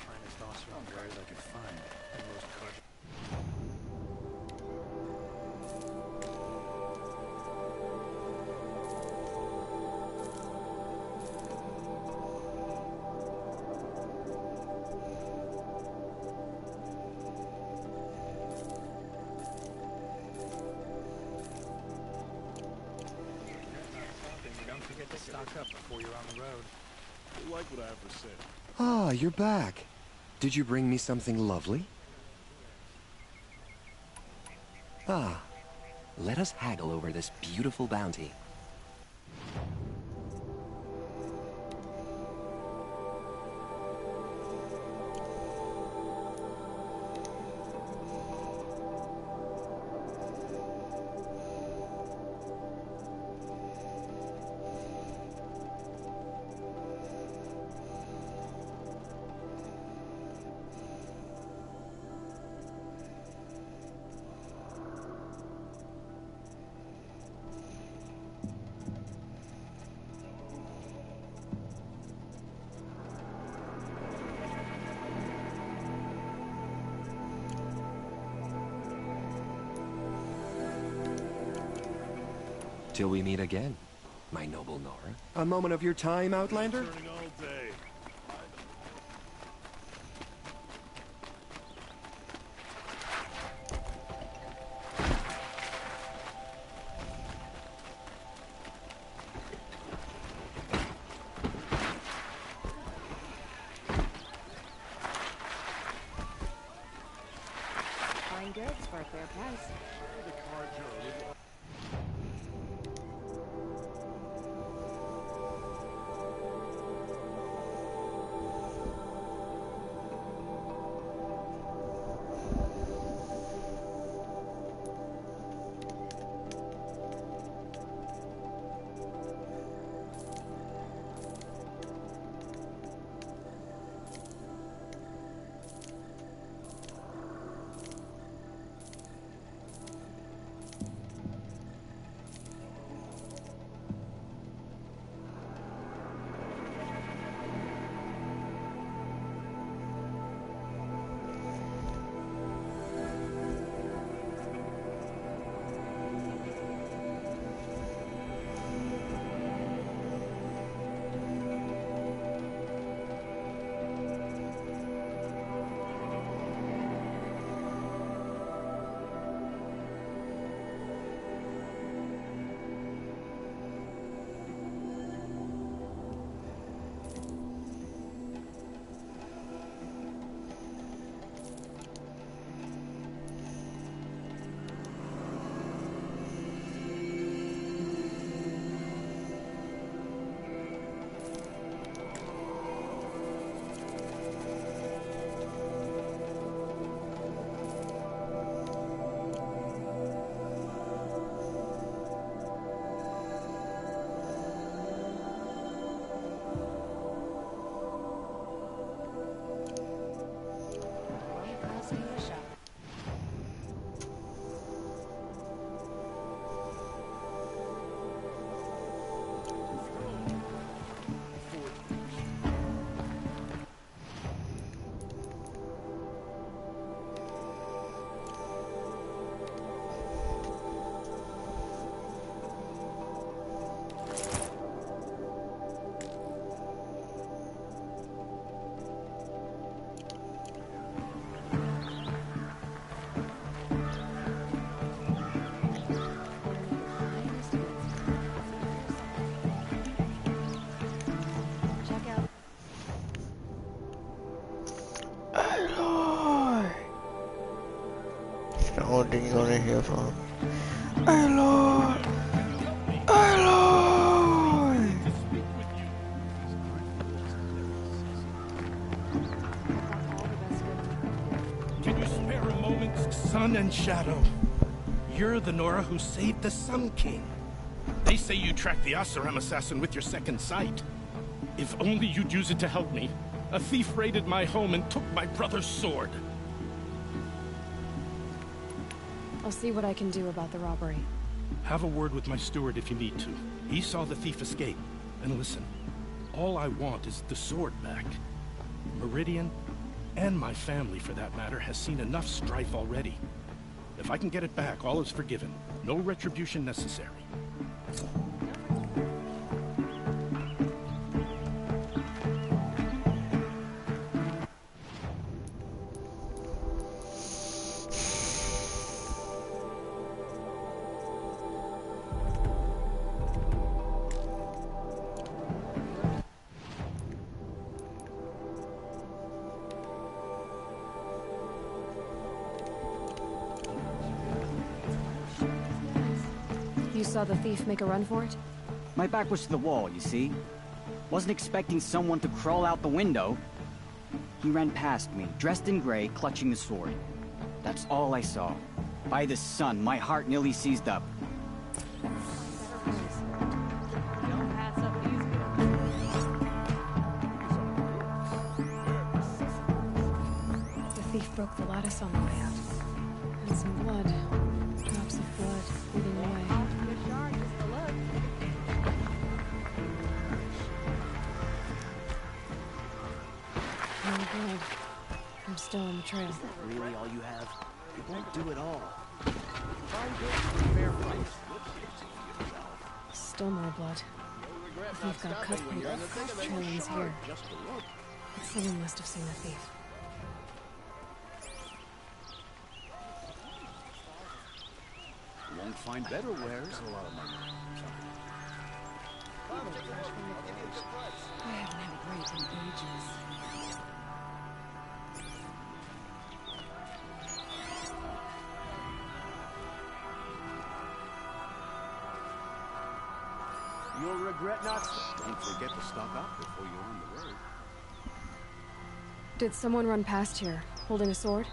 S15: Finest awesome wares I could find. The most crush. Don't forget to stock up before you're on the road.
S17: You like what I have to say.
S18: Ah, you're back. Did you bring me something lovely? Ah, let us haggle over this beautiful bounty. Till we meet again, my noble Nora. A moment of your time, Outlander?
S17: Turning all day.
S13: Fine goods for a fair price.
S17: The car Joe.
S13: see you a shot.
S1: Only thing you're gonna hear from. Hey Lord! Hey Lord!
S14: Can you spare a moment, Sun and Shadow? You're the Nora who saved the Sun King. They say you tracked the Oseram assassin with your second sight. If only you'd use it to help me. A thief raided my home and took my brother's sword.
S5: I'll see what I can do about the robbery.
S14: Have a word with my steward if you need to. He saw the thief escape. And listen, all I want is the sword back. Meridian, and my family for that matter, has seen enough strife already. If I can get it back, all is forgiven. No retribution necessary.
S5: You saw the thief make a run for it?
S19: My back was to the wall, you see? Wasn't expecting someone to crawl out the window. He ran past me, dressed in gray, clutching the sword. That's all I saw. By the sun, my heart nearly seized up.
S5: The thief broke the lattice on the way out. And some blood. Drops of blood leading away. No blood. I'm still on the trail.
S20: Is that really all you have? It won't do it all. Fair price.
S5: Still more blood. The thief got cut from the trailings here. Someone must have seen the thief.
S20: Won't find better wares. A lot of money.
S13: I haven't had a break in ages.
S20: You'll regret not. Don't forget to stock up before you're on the road.
S5: Did someone run past here, holding a sword?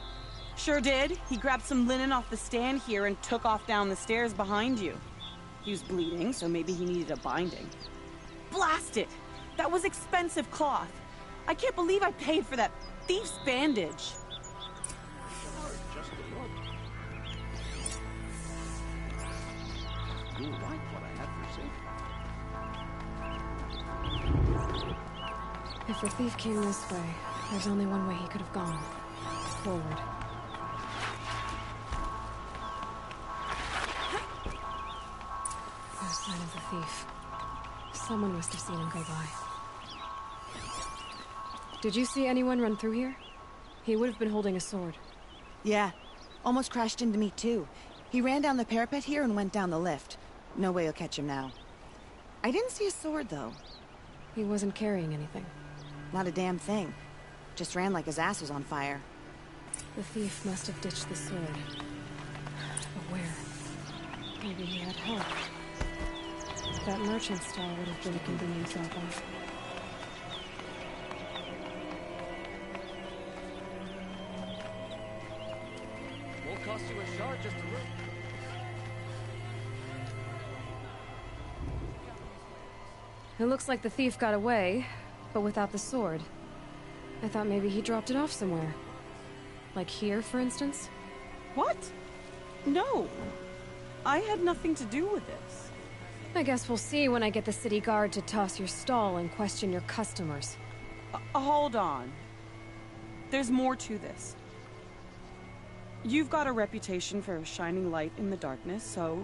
S21: Sure did. He grabbed some linen off the stand here and took off down the stairs behind you. He was bleeding, so maybe he needed a binding. Blast it! That was expensive cloth. I can't believe I paid for that thief's bandage.
S20: You'll like what I have for sale.
S5: If the thief came this way, there's only one way he could have gone. Forward. No sign of the thief. Someone must have seen him go by. Did you see anyone run through here? He would have been holding a sword.
S22: Yeah. Almost crashed into me, too. He ran down the parapet here and went down the lift. No way you'll catch him now. I didn't see a sword, though.
S5: He wasn't carrying anything.
S22: Not a damn thing. Just ran like his ass was on fire.
S5: The thief must have ditched the sword. But where? Maybe he had help. That merchant stall would have been a convenient drop-off.
S20: Won't cost you a shard just to look.
S5: It looks like the thief got away, but without the sword. I thought maybe he dropped it off somewhere. Like here, for instance?
S21: What? No. I had nothing to do with this.
S5: I guess we'll see when I get the city guard to toss your stall and question your customers.
S21: Hold on. There's more to this. You've got a reputation for shining light in the darkness, so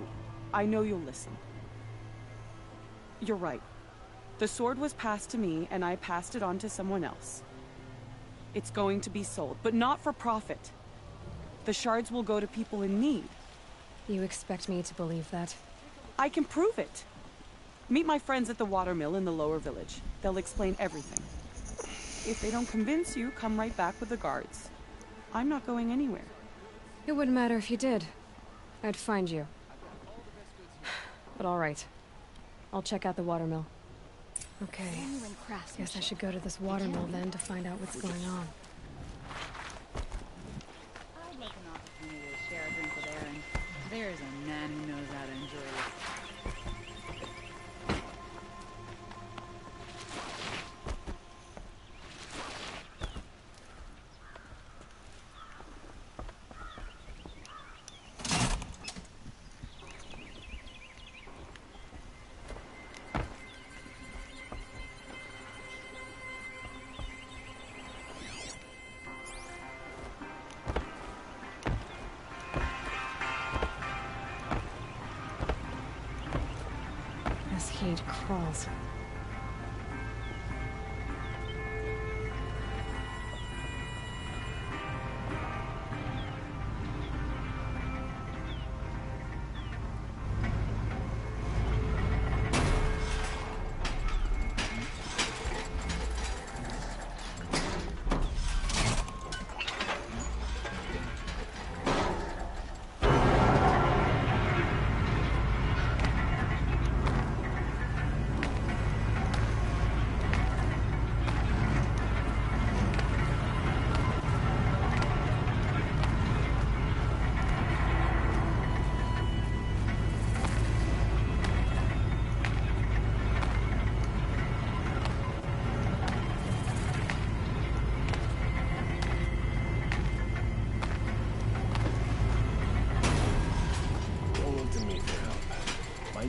S21: I know you'll listen. You're right. The sword was passed to me, and I passed it on to someone else. It's going to be sold, but not for profit. The shards will go to people in need.
S5: You expect me to believe that?
S21: I can prove it. Meet my friends at the watermill in the lower village. They'll explain everything. If they don't convince you, come right back with the guards. I'm not going anywhere.
S5: It wouldn't matter if you did. I'd find you. But all right. I'll check out the watermill. Okay. Guess I should go to this watermill then to find out what's going on.
S13: I'd like an opportunity to share a drink with Aaron. There's a man who knows how to enjoy this.
S5: Heat crawls.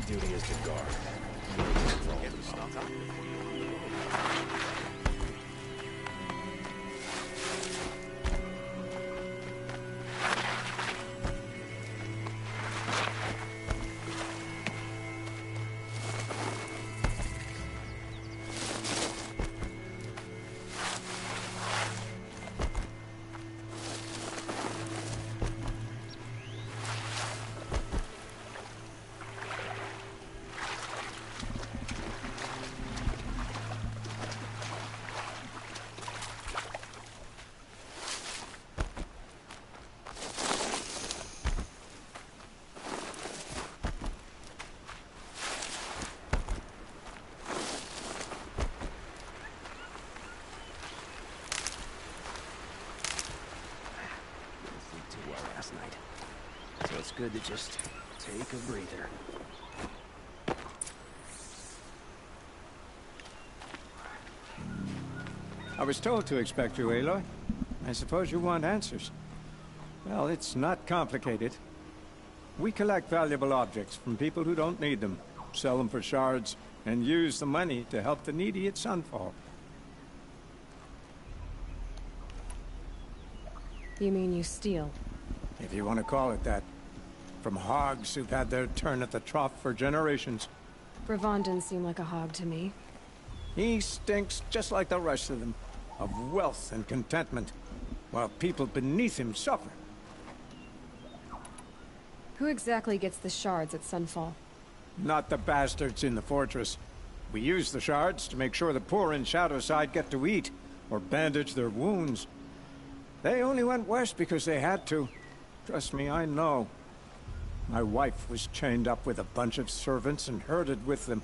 S3: duty is to guard. So it's good to just take a breather.
S7: I was told to expect you, Aloy. I suppose you want answers. Well, it's not complicated. We collect valuable objects from people who don't need them, sell them for shards, and use the money to help the needy at Sunfall.
S5: You mean you steal?
S7: If you want to call it that. From hogs who've had their turn at the trough for generations.
S5: Ravon didn't seem like a hog to me.
S7: He stinks just like the rest of them, of wealth and contentment, while people beneath him suffer.
S5: Who exactly gets the shards at Sunfall?
S7: Not the bastards in the fortress. We use the shards to make sure the poor in Shadowside get to eat, or bandage their wounds. They only went west because they had to. Trust me, I know. My wife was chained up with a bunch of servants and herded with them.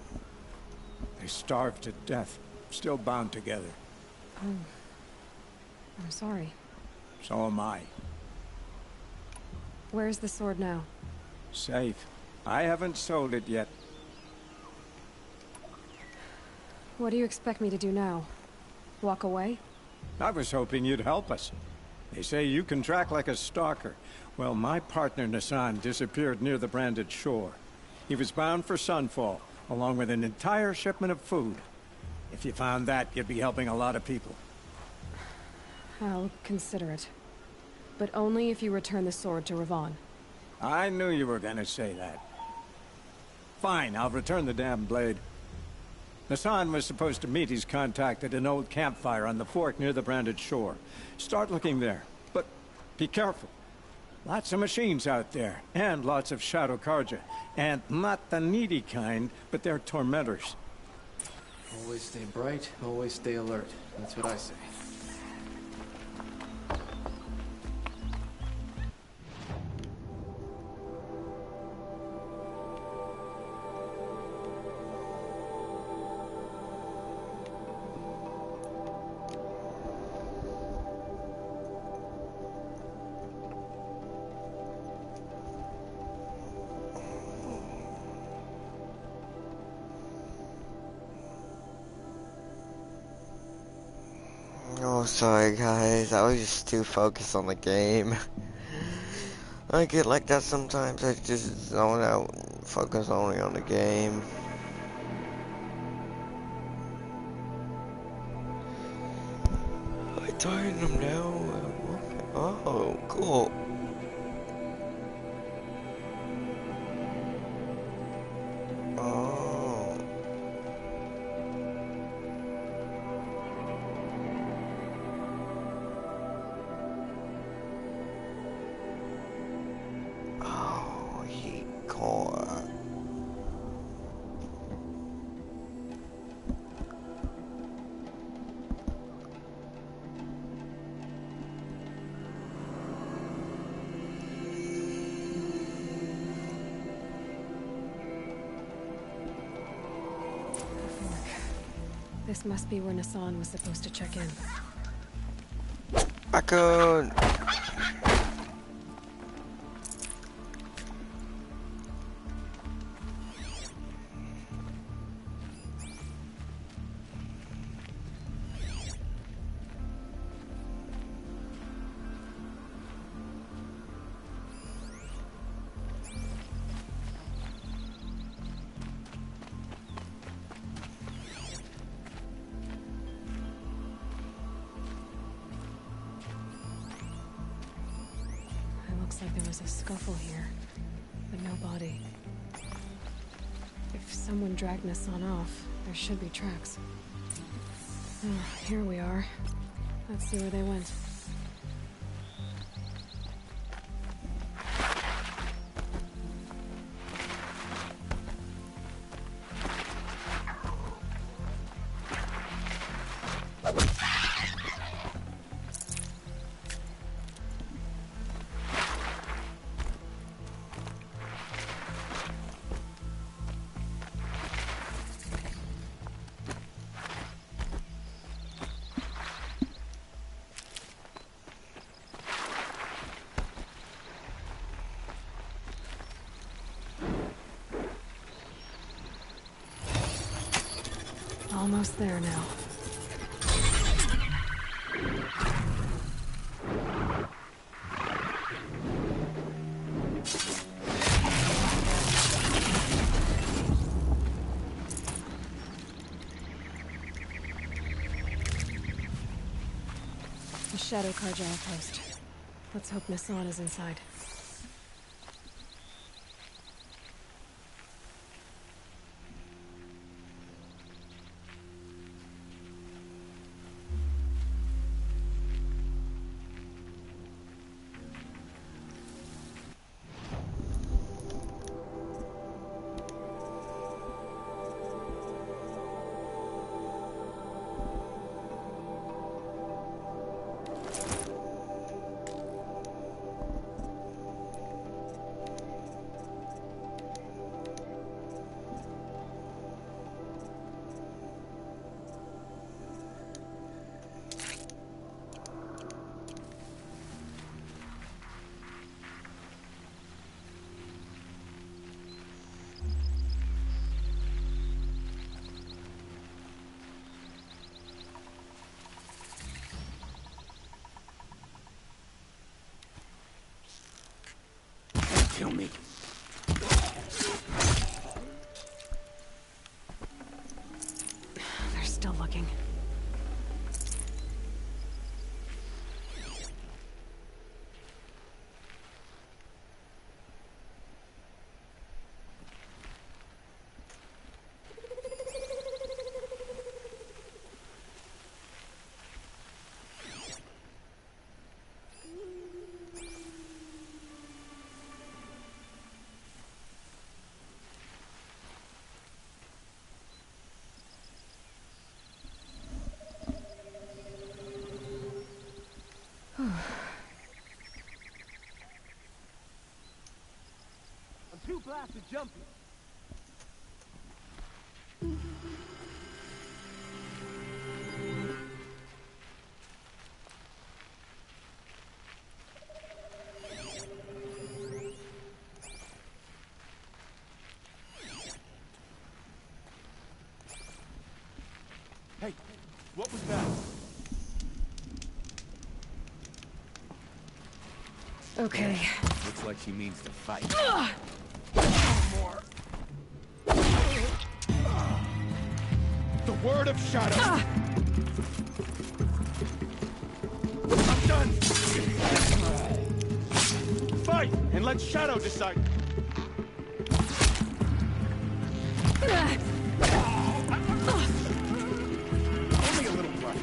S7: They starved to death, still bound together.
S5: Oh. I'm sorry.
S7: So am I.
S5: Where's the sword now?
S7: Safe. I haven't sold it yet.
S5: What do you expect me to do now? Walk away?
S7: I was hoping you'd help us. They say you can track like a stalker. Well, my partner Nassan disappeared near the branded shore. He was bound for Sunfall, along with an entire shipment of food. If you found that, you'd be helping a lot of people.
S5: I'll consider it. But only if you return the sword to Ravon.
S7: I knew you were gonna say that. Fine, I'll return the damn blade. Nassan was supposed to meet his contact at an old campfire on the fork near the branded shore. Start looking there, but be careful. Lots of machines out there, and lots of Shadow Karja. And not the needy kind, but they're tormentors.
S15: Always stay bright, always stay alert. That's what I say.
S1: Oh, sorry guys, I was just too focused on the game. I get like that sometimes, I just zone out and focus only on the game. I tightened them down. Oh, cool.
S5: This must be where Nassan was supposed to check in.
S1: Back on!
S5: Looks like there was a scuffle here, but no body. If someone dragged Nassan off, there should be tracks. Oh, here we are. Let's see where they went. Almost there now. The Shadow Karja outpost. Let's hope Nassan is inside.
S19: feel me.
S5: They're still looking.
S20: I'm too blasted jumpy.
S3: Hey, what was that?
S5: Okay.
S3: Looks like she means to fight.
S20: More. The word of Shadow. I'm done. Fight, and let Shadow decide. Only a little blood.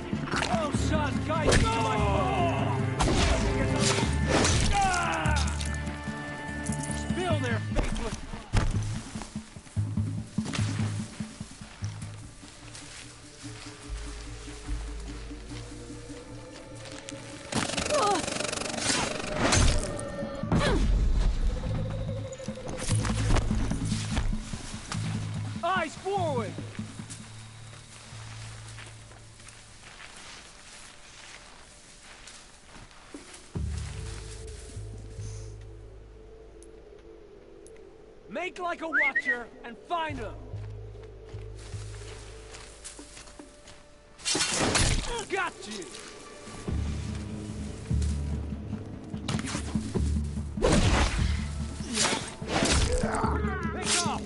S11: Oh, son, guide me to my
S20: Still there, faithless.
S11: eyes forward. Make like a watcher and find them. Got you. Pick up.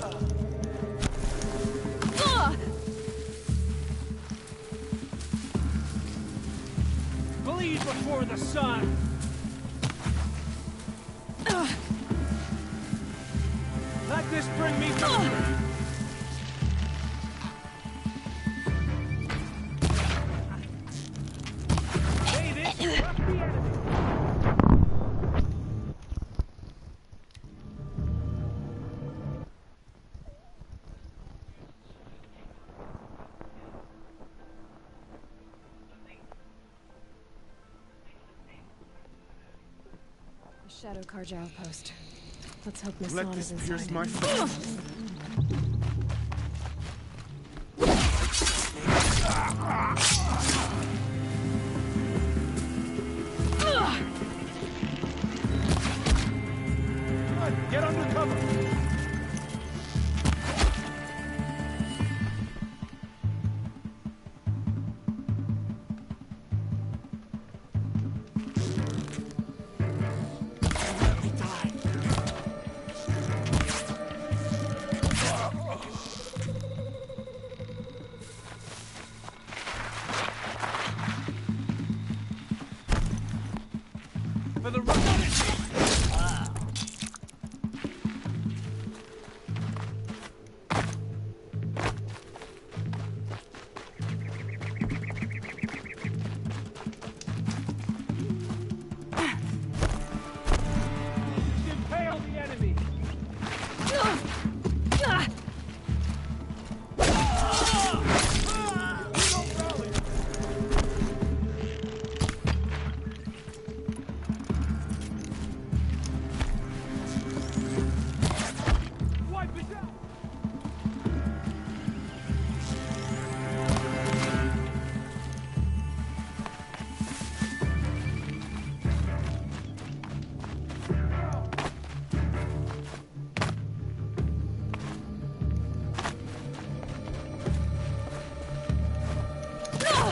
S11: Bleed before the sun. Let this bring me victory. Hey, this rush the enemy.
S5: The Shadow Karja outpost. Let's hope Miss
S20: Let
S5: Lon
S20: this
S5: is
S20: pierce
S5: inside.
S20: my flesh. Come on, get under cover.
S11: For the run. Impale the enemy. Wipe it out.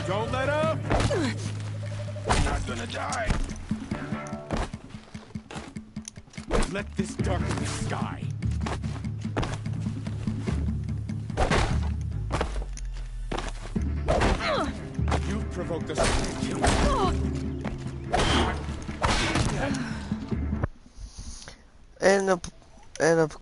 S20: Don't let up. You're not gonna die.
S3: Let this darken the sky. You've provoked us to kill.
S1: And the